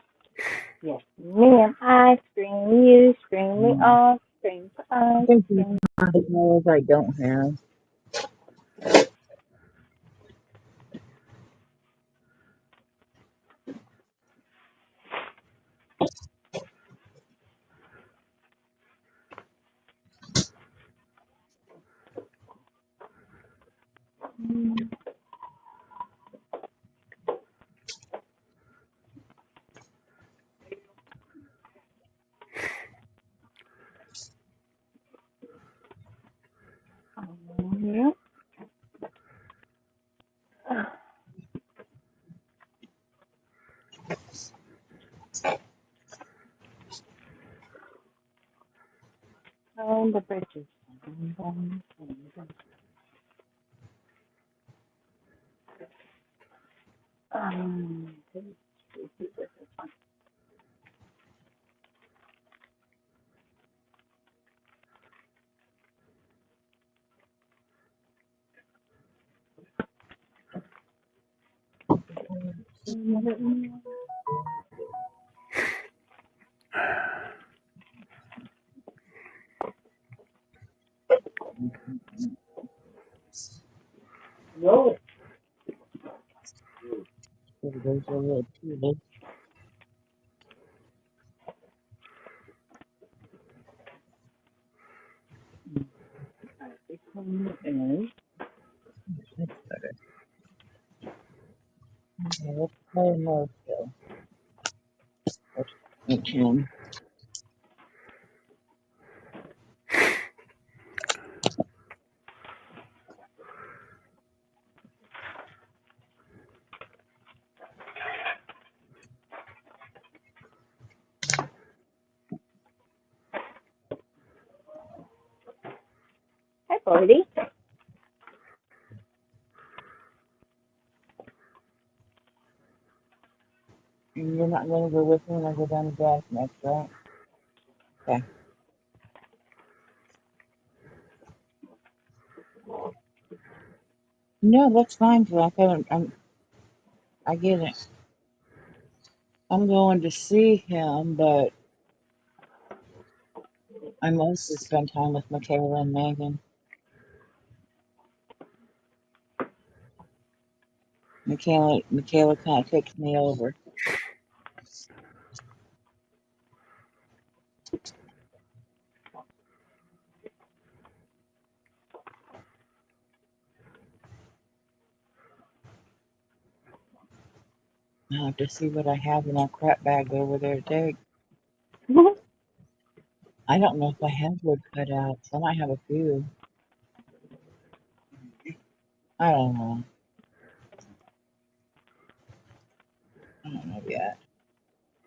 Yes, ma'am. I scream, you scream, we all scream for I ice think these cream. are the colors I don't have. Yep. On the bridges. Um, No. Those are really pretty. That's better. Okay, let's play more still. Okay. Hi, Brody. And you're not going to go with me when I go down to Dad's next, right? Okay. No, that's fine, Jack. I get it. I'm going to see him, but I mostly spend time with Michaela and Megan. Michaela kind of takes me over. I have to see what I have in that crap bag over there today. I don't know if I have wood cutouts. I might have a few. I don't know. I don't know yet.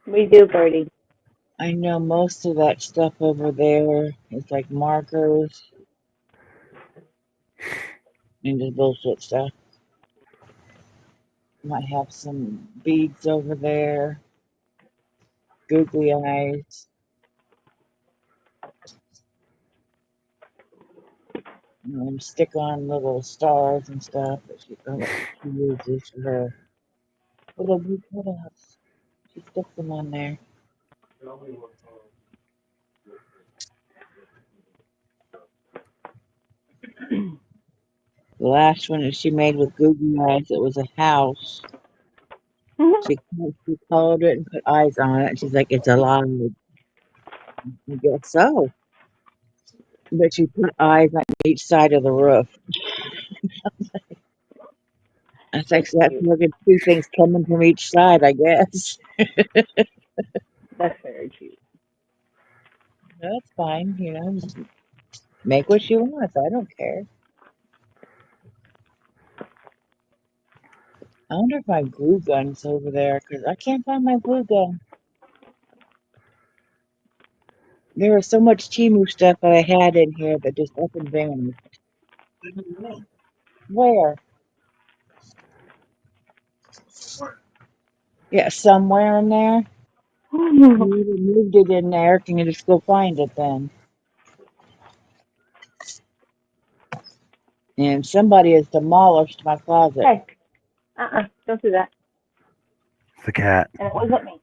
We do, Birdie. I know most of that stuff over there is like markers and just bullshit stuff. Might have some beads over there, googly eyes, stick on little stars and stuff that she uses for her little blue cutouts. She sticks them on there. The last one that she made with googly eyes, it was a house. She colored it and put eyes on it. And she's like, it's alive. I guess so. But she put eyes on each side of the roof. I was like, so that's Cute. looking two things coming from each side, I guess. That's very cute. That's fine, just make what she wants. I don't care. I wonder if my glue gun's over there, because I can't find my glue gun. There was so much Timu stuff that I had in here that just up and vanished. Where? Yeah, somewhere in there. You either moved it in there. Can you just go find it then? And somebody has demolished my closet. Hey, don't do that. It's the cat. And it wasn't me.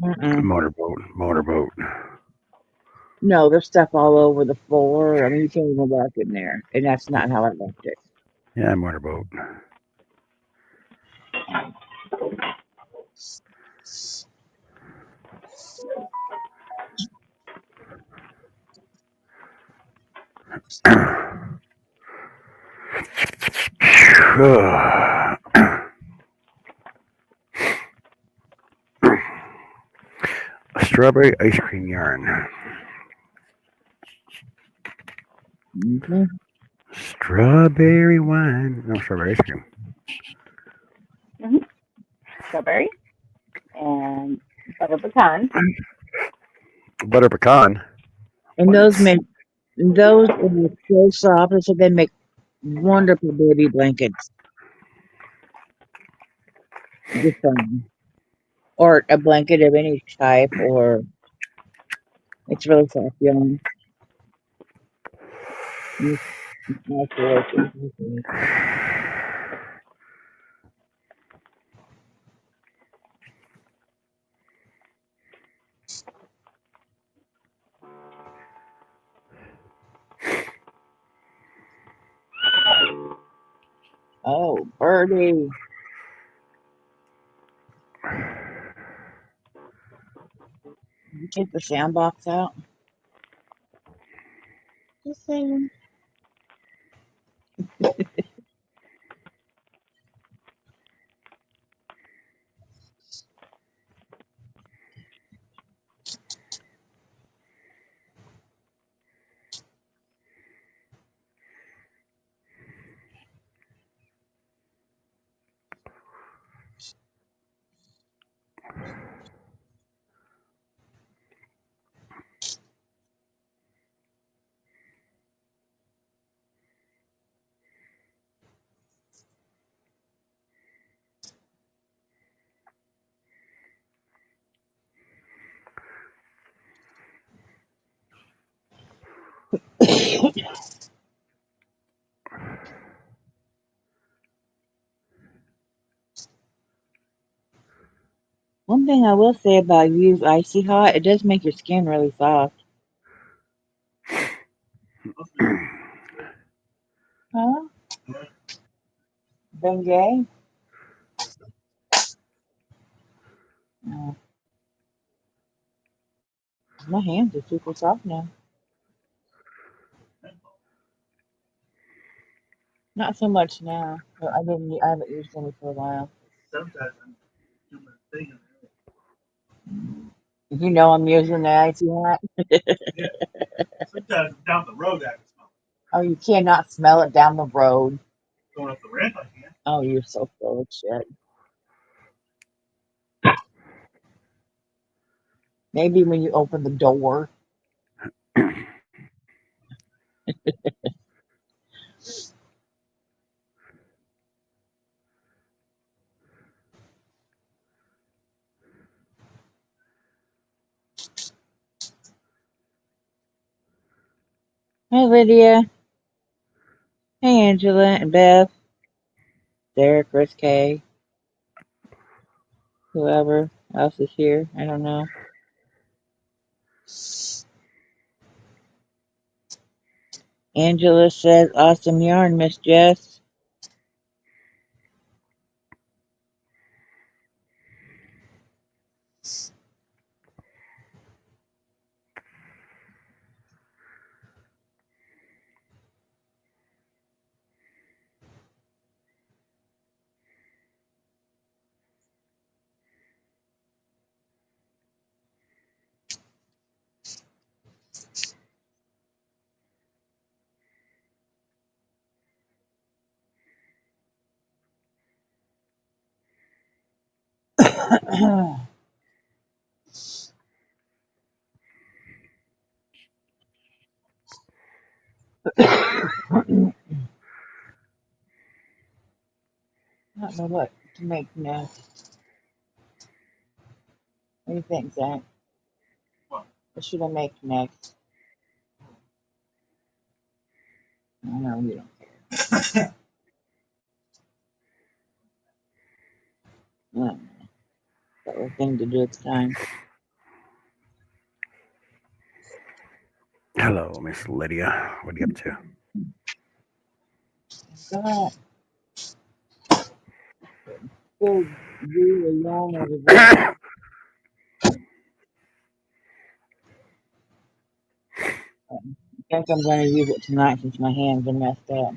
Mm-mm. Motorboat. No, there's stuff all over the floor. I mean, you can't even walk in there. And that's not how I left it. Yeah, motorboat. A strawberry ice cream yarn. Mm-hmm. Strawberry wine. No, strawberry ice cream. Mm-hmm. Strawberry and butter pecan. Butter pecan. And those make those are so soft, so they make wonderful baby blankets. Just or a blanket of any type, or it's really soft, young. It's nice to wear too. Oh, birdie! Did you take the sound box out? Just saying. One thing I will say about use icy hot, it does make your skin really soft. Huh? Bengay? My hands are super soft now. Not so much now. But I haven't used any for a while. Sometimes I'm doing my thing. You know I'm using the icy hat. Yeah. Sometimes down the road I can smell it. Oh, you cannot smell it down the road. Going up the ramp I can. Oh, you're so full of shit. Maybe when you open the door. Hey, Lydia. Hey, Angela and Beth. Derek, Chris K. Whoever else is here. I don't know. Angela says, awesome yarn, Miss Jess. I don't know what to make next. What do you think, Zach? What? What should I make next? I know you don't care. I don't know. Got a thing to do at the time. Hello, Miss Lydia. What are you up to? God. Still do a yarn over there. I think I'm going to use it tonight since my hands are messed up.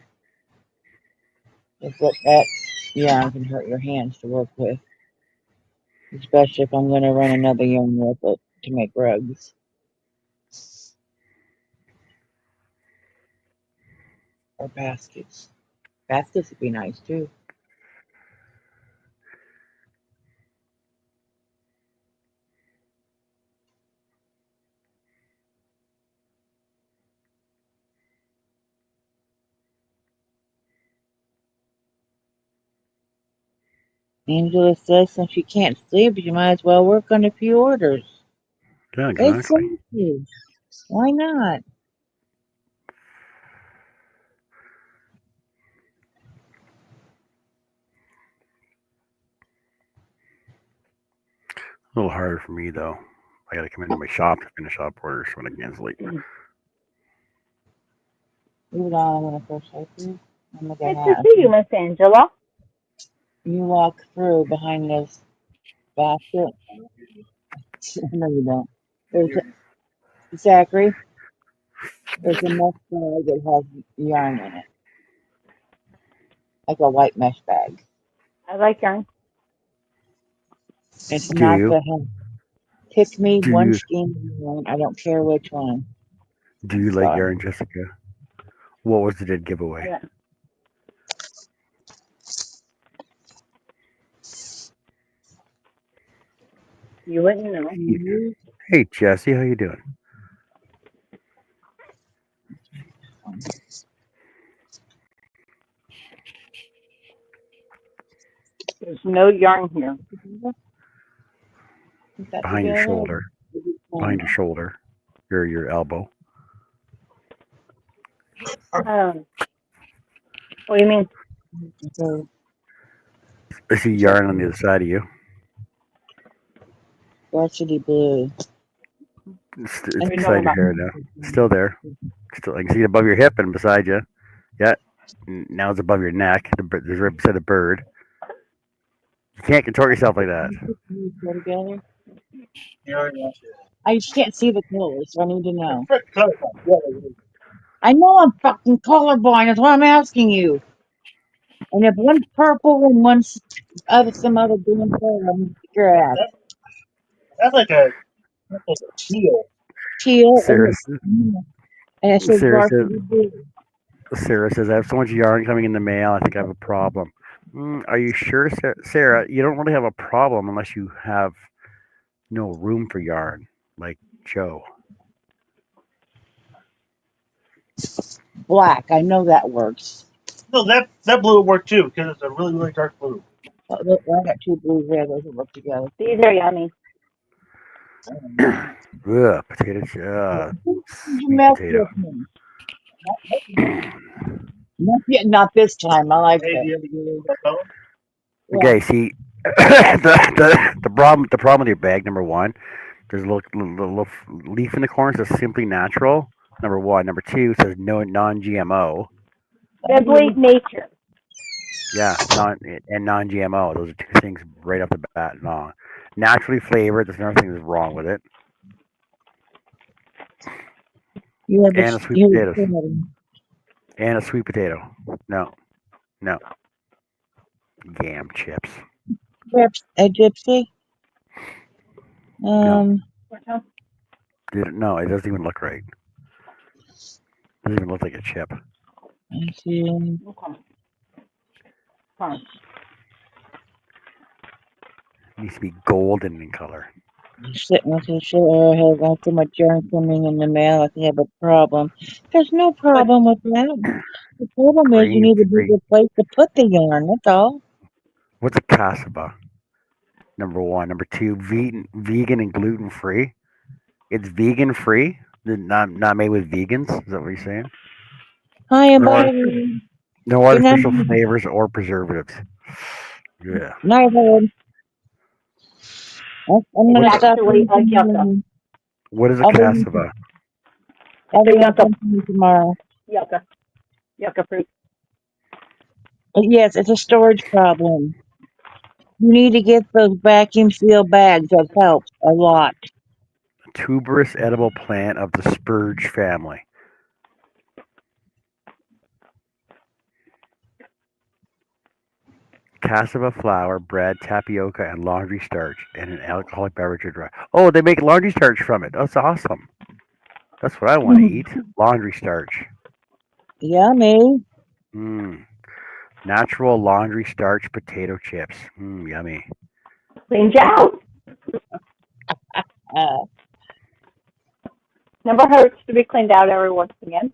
Just that yarn can hurt your hands to work with. Especially if I'm going to run another yarn with it to make rugs. Or baskets. Baskets would be nice too. Angela says since you can't sleep, you might as well work on a few orders. Yeah, exactly. Exactly. Why not? A little harder for me though. I got to come into my shop to finish up orders when I can't sleep. Leave it on. I'm going to crochet for you. I'm Good looking to at see you, Miss Angela. you walk through behind this basket. No, you don't. There's Zachary. There's a mesh bag that has yarn in it, like a white mesh bag. I like yarn. It's Do not you? the hem. Pick me Do one you? skein of yarn. I don't care which one. Do you like Sorry. yarn, Jessica? What was the dead giveaway? Yeah. You wouldn't know. Hey, Jesse, how you doing? There's no yarn here. Put that Behind your together. shoulder. Behind your shoulder. Your elbow. What do you mean? So, I see yarn on the other side of you. varsity blue. It's What are you talking beside your about? hair now. It's still there. Still, I can see it above your hip and beside you. Yeah. Now it's above your neck. There's right beside the bird. You can't contort yourself like that. Put together. You already answered I just can't see the colors, so I need to that. know. Frick colorblind. Yeah, it is. I know I'm fucking colorblind. That's why I'm asking you. And if one's purple and one's some other damn color, I'm gonna kick your ass. That's like a teal. Teal Sarah, and it says Sarah says, varsity blue. Sarah says, I have so much yarn coming in the mail. I think I have a problem. Are you sure, Sarah? You don't really have a problem unless you have no room for yarn, like Joe. Black. I know that works. No, that blue would work too because it's a really really dark blue. But look, I got two blues there. Those will work together. These are yummy. Ugh, potato, Did you sweet mess potato. with me? Not yet, not this time. I like Hey, do that. you ever get rid of that phone? Yeah. Okay, see, the problem with your bag, number one, there's a little leaf in the corner that says simply natural. Number one. Number two says no non-GMO. Simply nature. Yeah, non-GMO. Those are two things right off the bat wrong. Naturally flavored. There's another thing that's wrong with it. Yeah, but And a sweet here's the potatoes. thing. And a sweet potato. No, no. Yam chips. A gypsy. No, Okay. no, it doesn't even look right. Doesn't even look like a chip. Let's see. Fine. It needs to be golden in color. Sitting with his shit. I have got so much junk coming in the mail. I think I have a problem. There's no problem with that. The problem is you Grain need a free. bigger place to put the yarn. That's all. What's a cassava? Number one. Number two, vegan and gluten free. It's vegan free. Not made with vegans. Is that what you're saying? Hi, and No, by the arti- way, no good night. artificial flavors or preservatives. Yeah. Night, Howard. I'm It's gonna What's a stop actually a yucca. drinking. what is a I'll be cassava? I'll It's be a yucca. talking tomorrow. Yucca. Yucca fruit. Yes, it's a storage problem. You need to get those vacuum seal bags. That helps a lot. Tuberous edible plant of the spurge family. Cassava flour, bread, tapioca, and laundry starch, and an alcoholic beverage or dry. Oh, they make laundry starch from it. That's awesome. That's what I want to eat. Laundry starch. Yummy. Mmm. Natural laundry starch potato chips. Yummy. Cleans you out. Uh, Never hurts to be cleaned out every once again.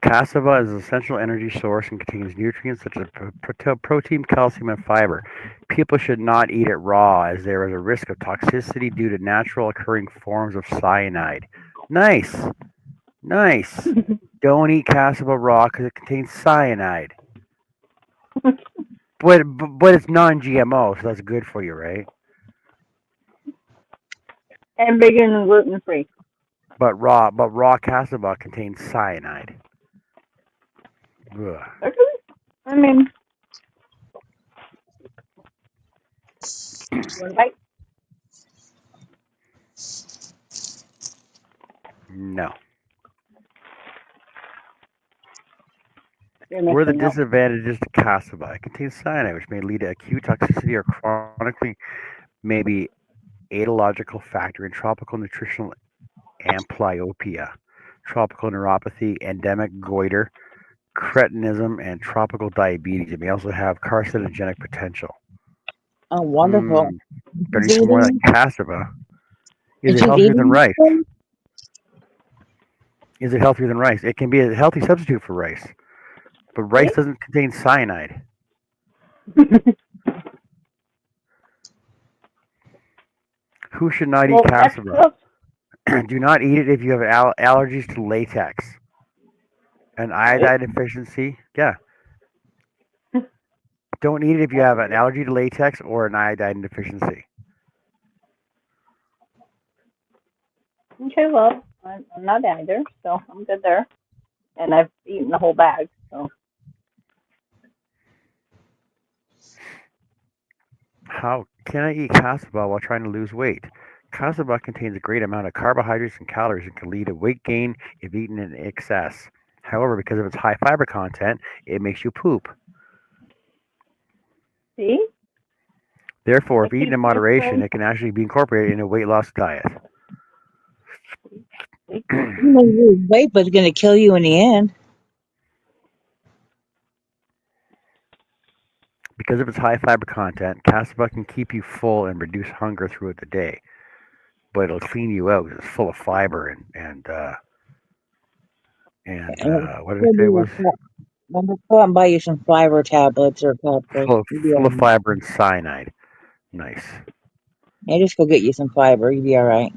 Cassava is an essential energy source and contains nutrients such as protein, calcium, and fiber. People should not eat it raw as there is a risk of toxicity due to natural occurring forms of cyanide. Nice. Nice. Don't eat cassava raw because it contains cyanide. But it's non-GMO, so that's good for you, right? And vegan and gluten free. But raw cassava contains cyanide. Ugh. I mean, one bite. No. You're Where are the missing out. disadvantages to cassava? It contains cyanide, which may lead to acute toxicity or chronically maybe etological factor in tropical nutritional amblyopia, tropical neuropathy, endemic goiter, cretinism, and tropical diabetes. It may also have carcinogenic potential. oh, wonderful. Better She's eat some more of eating. that cassava. Is And it she's healthier than eating. rice? Is it healthier than rice? It can be a healthy substitute for rice, but rice doesn't contain cyanide. Who should not eat Well, that's cassava? Do not eat it if you have allergies to latex, an iodine deficiency. Yeah, don't eat it if you have an allergy to latex or an iodine deficiency. okay. Well, I'm not either, so I'm good there. And I've eaten the whole bag, so How can I eat cassava while trying to lose weight? Cassava contains a great amount of carbohydrates and calories and can lead to weight gain if eaten in excess. However, because of its high fiber content, it makes you poop. See? Therefore, I if eaten keep in moderation, whispering. it can actually be incorporated in a weight loss diet. You may lose weight, but it's going to kill you in the end. Because of its high fiber content, cassava can keep you full and reduce hunger throughout the day. But it'll clean you out 'cause it's full of fiber and And what did I it'll say it be was? a I'm going to go out and buy you some fiber tablets or a couple. Full, You'll be full all of right. fiber and cyanide. Nice. Yeah, just go get you some fiber. You'll be all right.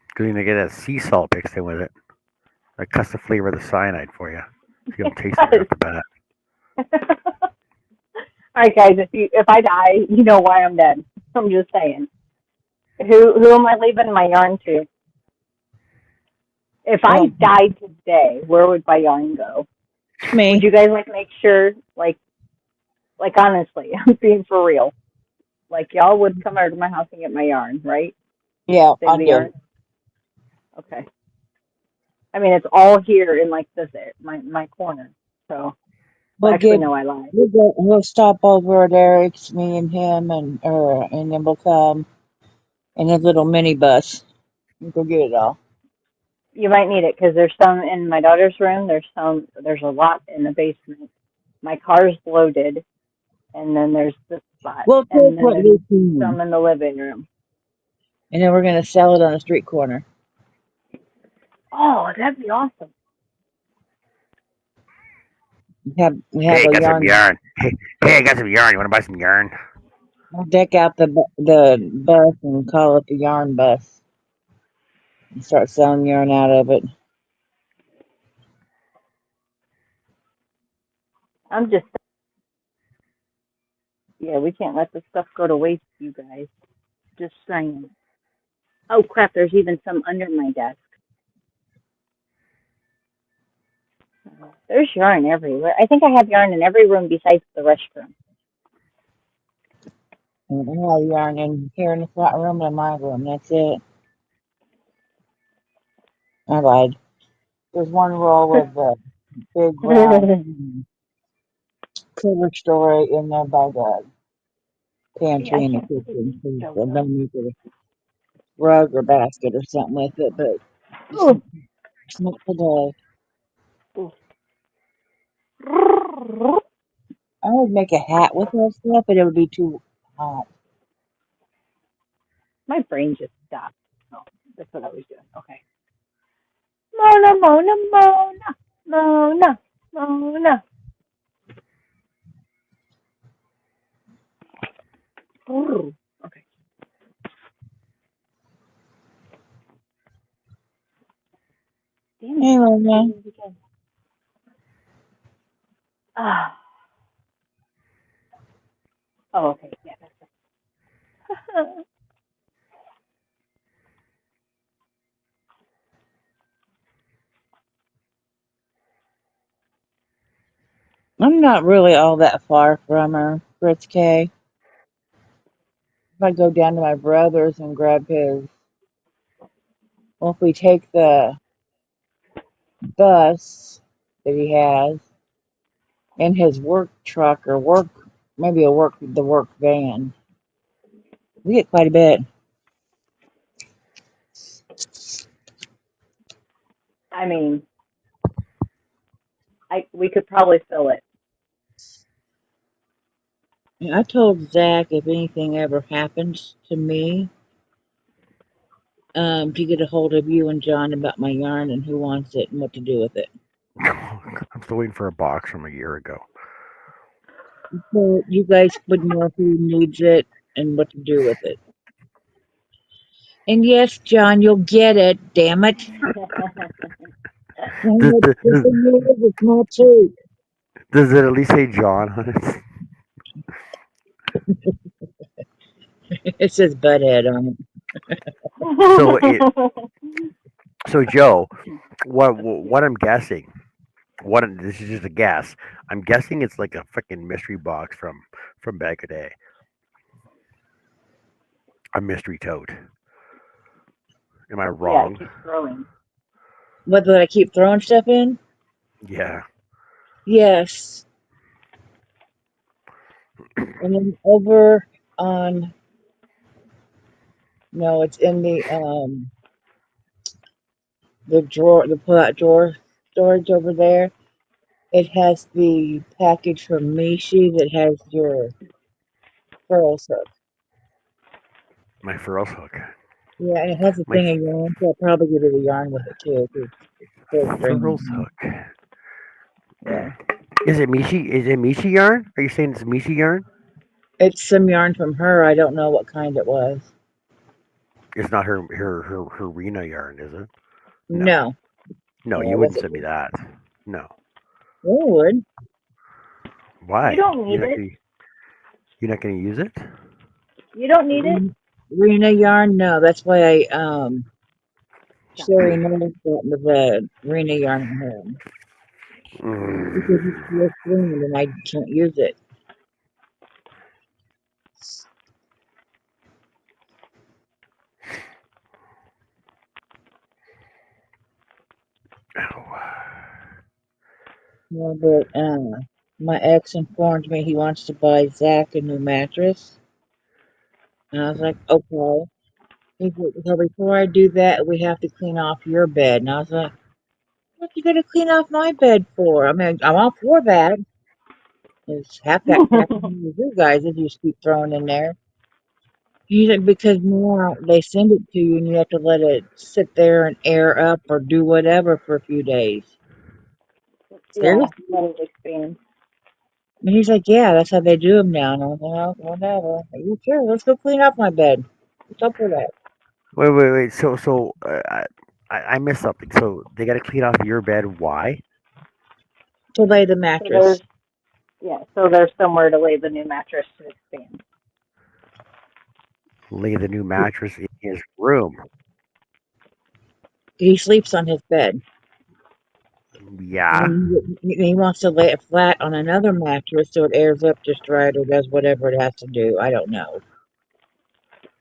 Because you're gonna get that sea salt mixed in with it. That cuts the flavor of the cyanide for you. You don't taste it right off the bat. All right, guys. If I die, you know why I'm dead. I'm just saying. Who am I leaving my yarn to? If I Well, died today, where would my yarn go? Would me. you guys make sure, honestly, I'm being for real. Like y'all would come over to my house and get my yarn, right? Yeah, Save I the do. yarn. Okay. I mean, it's all here in like this my corner. So, well, We'll actually, give. no, I lied. We'll stop over at Eric's, me and him, and then we'll come in a little minibus and go get it all. You might need it because there's some in my daughter's room. There's a lot in the basement. My car's loaded, and then there's this spot, We'll take and then what there's we can, some in the living room. and then we're gonna sell it on a street corner. Oh, that'd be awesome. We have Hey, I a got some yarn. yarn. Hey, I got some yarn. You want to buy some yarn? We'll deck out the bus and call it the yarn bus and start selling yarn out of it. I'm just yeah. We can't let this stuff go to waste, you guys. Just saying. Oh crap! There's even some under my desk. There's yarn everywhere. I think I have yarn in every room besides the restroom. And we have yarn in here in the front room and in my room. That's it. I lied. There's one roll of big round cover story in there by the See, I pantry in the can't see kitchen. the So details I'm though. gonna make a rug or basket or something with it, but it's, Ooh. it's not today. Ooh. I would make a hat with that stuff, but it would be too hot. My brain just stopped. Oh, that's what I was doing. Okay. Mona, Mona, Mona, Mona, Mona. Ooh. Okay. Damn it. Anyway, Did man, it again. Ah. Oh, okay. Yeah, that's it. I'm not really all that far from her, Fritz K. If I go down to my brother's and grab his, well, if we take the bus that he has in his work truck or maybe the work van, we get quite a bit. I mean, we could probably fill it. And I told Zach if anything ever happens to me, to get a hold of you and John about my yarn and who wants it and what to do with it. I'm still waiting for a box from a year ago. So you guys would know who needs it and what to do with it. And yes, John, you'll get it. Damn it! And Does, does, it's does, it's not cheap. does it at least say John on it? It says Butthead on it. So, so Joe, what I'm guessing, this is just a guess. I'm guessing it's like a freaking mystery box from back a day. a mystery tote. Am I Yeah, it wrong? keeps growing. What, that I keep throwing stuff in? Yeah. Yes. And then over on, no, it's in the drawer, the pull-out drawer storage over there. It has the package from Mishi that has your pearls hook. My furrows hook. Yeah, and it has a My thing of yarn, so I'll probably give it a yarn with it too. 'Cause it's full furrows string. hook. Yeah. Is it Mishi? Is it Mishi yarn? Are you saying it's Mishi yarn? It's some yarn from her. I don't know what kind it was. It's not her Rena yarn, is it? No. No. No, No, you it wouldn't wasn't. send me that. No. Yeah, it would. You Why? don't need it. You're not gonna use it? You don't need it. Rena yarn? No, that's why I Yeah. Sherry knows that the Rena yarn at home. Because it's Mm. full string and I can't use it. Ow. Yeah, but my ex informed me he wants to buy Zach a new mattress. And I was like, okay. He said, so before I do that, we have to clean off your bed. And I was like, what you gonna clean off my bed for? I mean, I'm all for that. It's half that crap you guys if you just keep throwing in there. He's like, because now they send it to you and you have to let it sit there and air up or do whatever for a few days. Yeah, Seriously? let it expand. And he's like, yeah, that's how they do them now. And I was like, well, whatever. Are you sure? Let's go clean up my bed. What's up with that? Wait. I missed something. So they got to clean off your bed. Why? To lay the So there's mattress. so there's somewhere to lay the new mattress to expand. Lay the new mattress in his room. He sleeps on his bed. Yeah. And he wants to lay it flat on another mattress so it airs up just right or does whatever it has to do. I don't know.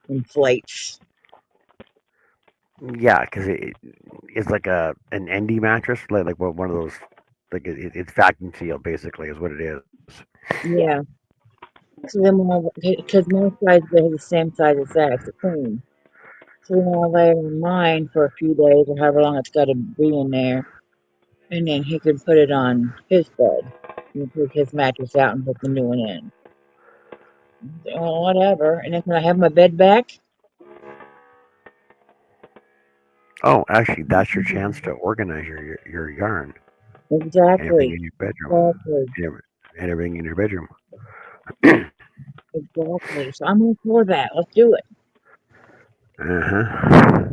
Inflates. Yeah, because it's like an ND mattress, like one of those, like it's vacuum sealed basically is what it is. Yeah. Yeah. So then because my size bed is the same size as that, it's a queen. So then I'll lay it on mine for a few days or however long it's got to be in there. And then he can put it on his bed. And take his mattress out and put the new one in. Well, whatever. And then can I have my bed back? Oh, actually, that's your chance to organize your yarn and everything Exactly. in your bedroom Exactly. and everything in your bedroom. Exactly. So I'm all for that. Let's do it. Uh-huh.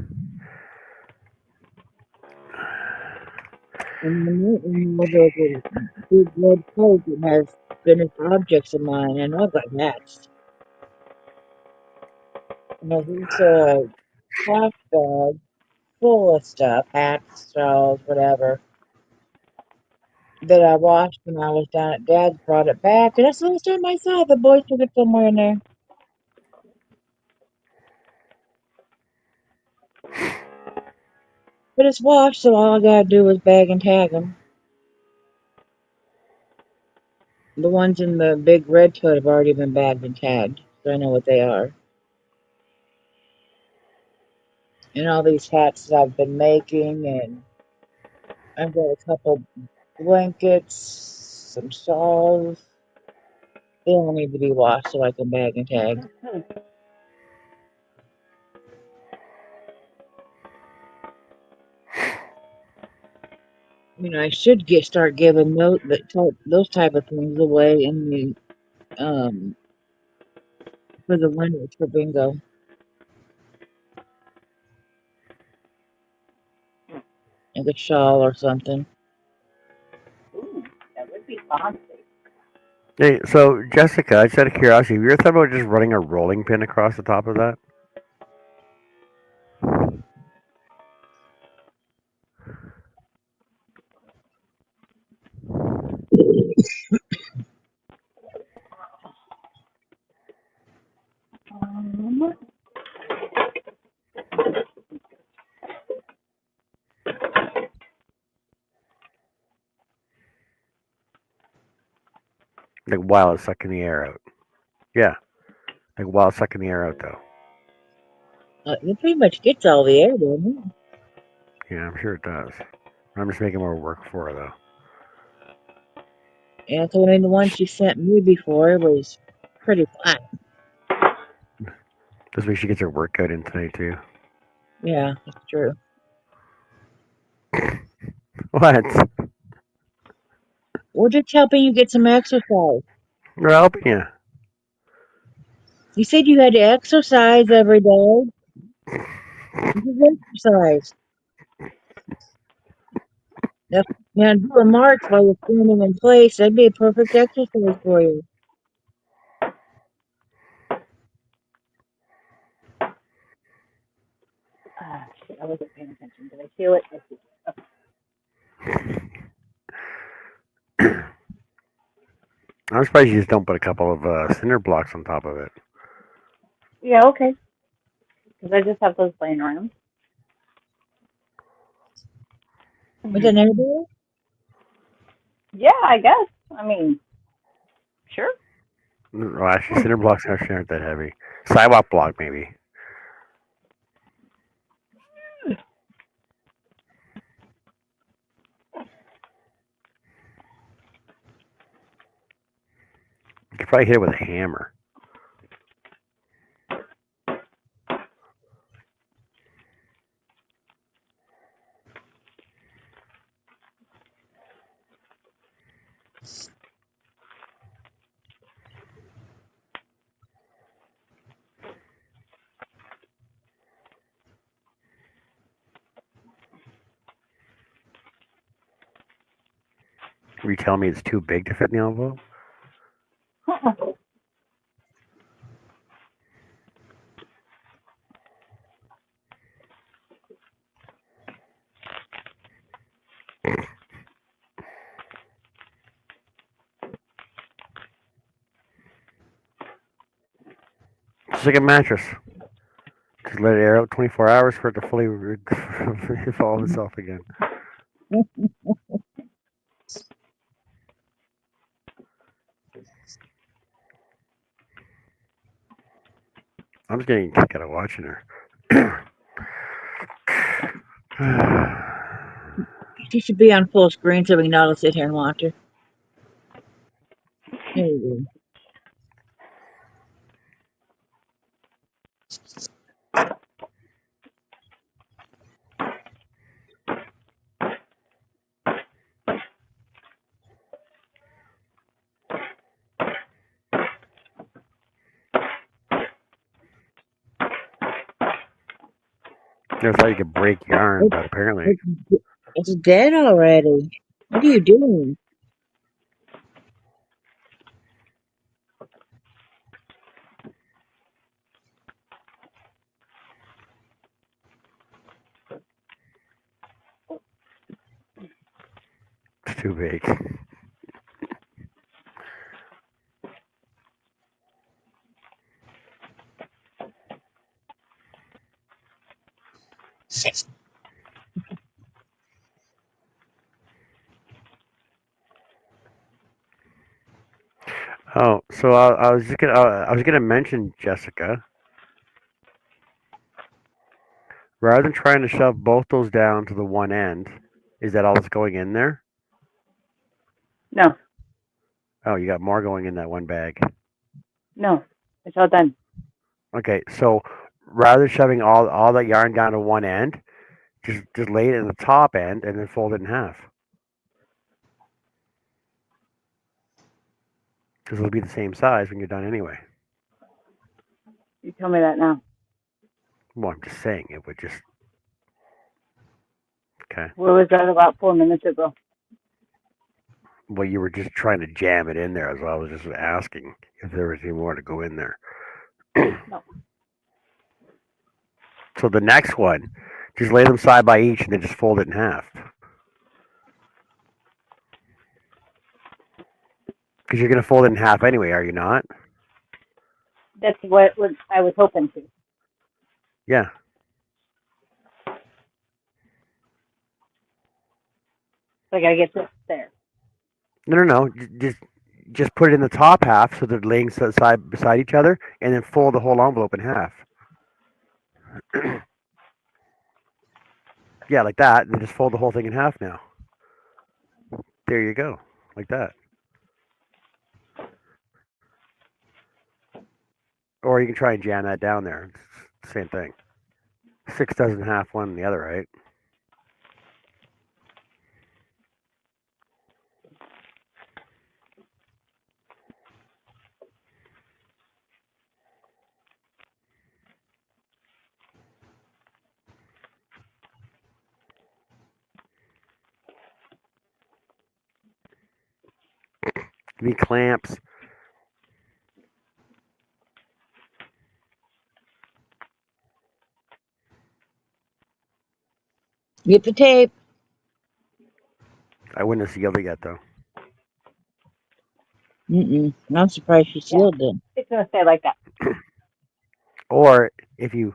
And then there's a big red coat that has finished objects of mine, and I've got hats. And there's also a trash bag full of stuff, hats, shawls, whatever, that I washed when I was down at Dad's, brought it back, and that's the last time I saw it. The boys took it somewhere in there. But it's washed, so all I gotta do is bag and tag them. The ones in the big red tote have already been bagged and tagged, so I know what they are. And all these hats that I've been making, and I've got a couple blankets, some shawls. They all need to be washed so I can bag and tag. You know, I should start giving those type of things away in the um for the winners for bingo, like a shawl or something. Ooh, that would be fancy. Hey, so Jessica, just out of curiosity, have you ever thought about just running a rolling pin across the top of that? Um, Like while it's sucking the air out. Yeah. Like while it's sucking the air out though. It pretty much gets all the air, doesn't it? Yeah, I'm sure it does. I'm just making more work for her though. Yeah, so I mean, the ones you sent me before was pretty flat. This way she gets her workout in tonight too. Yeah, that's true. What? We're just helping you get some exercise. We're helping you. You said you had to exercise every day. You should exercise. If you know, do a march while you're standing in place, that'd be a perfect exercise for you. Shit, I wasn't paying attention. Did I feel it? I see it. Okay. I'm surprised you just don't put a couple of cinder blocks on top of it. Yeah, okay. Because I just have those laying around. Was it neighbor? Yeah, I guess. I mean, sure. Well, actually, cinder blocks actually aren't that heavy. Sidewalk block maybe. You could probably hit it with a hammer. Were you telling me it's too big to fit in the envelope? Just like a mattress. Just let it air out 24 hours for it to fully evolve itself again. I'm just getting a kick out of watching her. She should be on full screen so we can all sit here and watch her. There you Never thought you could break yarn, but apparently. It's dead already. What are you doing? It's too big. Oh, so I was gonna mention Jessica. Rather than trying to shove both those down to the one end, is that all that's going in there? No, Oh, you got more going in that one bag. no. It's all done. Okay, so rather than shoving all that yarn down to one end, just lay it in the top end and then fold it in half. Because it'll be the same size when you're done anyway. You tell me that now. Well, I'm just saying it would just. Okay. Where was that about 4 minutes ago? Well, you were just trying to jam it in there, so I was just asking if there was any more to go in there. No. So the next one, just lay them side by each and then just fold it in half. Because you're going to fold it in half anyway, are you not? That's what I was hoping to. Yeah. So I gotta get this there. No. Just just put it in the top half so they're laying side beside each other, and then fold the whole envelope in half. Yeah, like that, and then just fold the whole thing in half now. There you go, like that. Or you can try and jam that down there. It's the same thing. 6 dozen half one and the other, right? Give me clamps. Get the tape. I wouldn't have sealed it yet, though. I'm surprised she Yeah. sealed it. It's going to stay like that Or if you,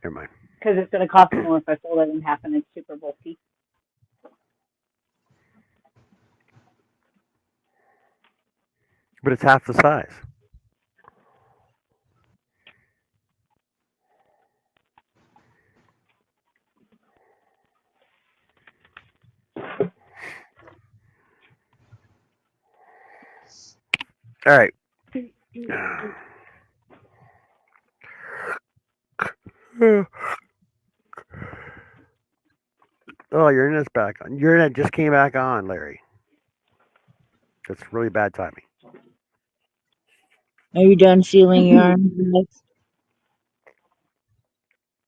never mind. because it's going to cost more if I fold it in half and it's super bulky. But it's half the size. All right. Oh, your internet's back on. Your internet just came back on, Larry. That's really bad timing. Are you done sealing yarn, guys?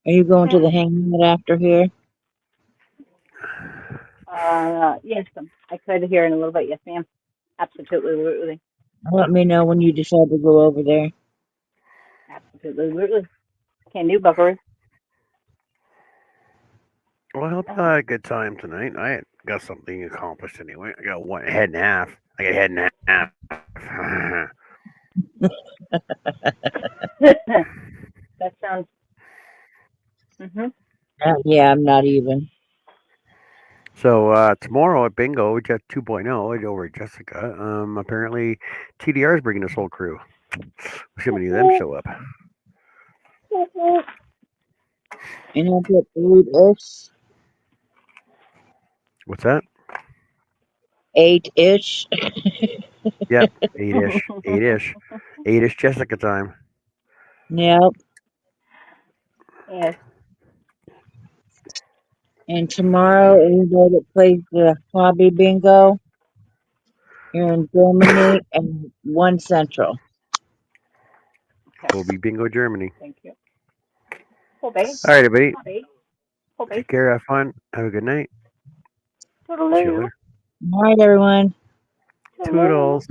Are you going to the hangout after here? Yes, I could hear in a little bit. Yes, ma'am. Absolutely. Let me know when you decide to go over there. Absolutely. Can do, buckaroo. Well, I hope you had a good time tonight. I got something accomplished anyway. I got one head and a half. I got a head and a half. That sounds. Mhm. Yeah, I'm not even. So tomorrow at Bingo, Jeff 2.0 over at Jessica. Apparently TDR is bringing his whole crew. We'll see how many of them show up. And I'll get 8-ish. What's that? 8-ish. Yep, 8-ish, 8-ish, 8-ish Jessica time. Yep. Yes. And tomorrow, everybody that plays the hobby bingo here in Germany and 1 Central. We'll be Bingo Germany. Thank you. Obey. All right, everybody. Obey. Take care. Have fun. Have a good night. See you Toodaloo. later. All right, everyone. Toodles.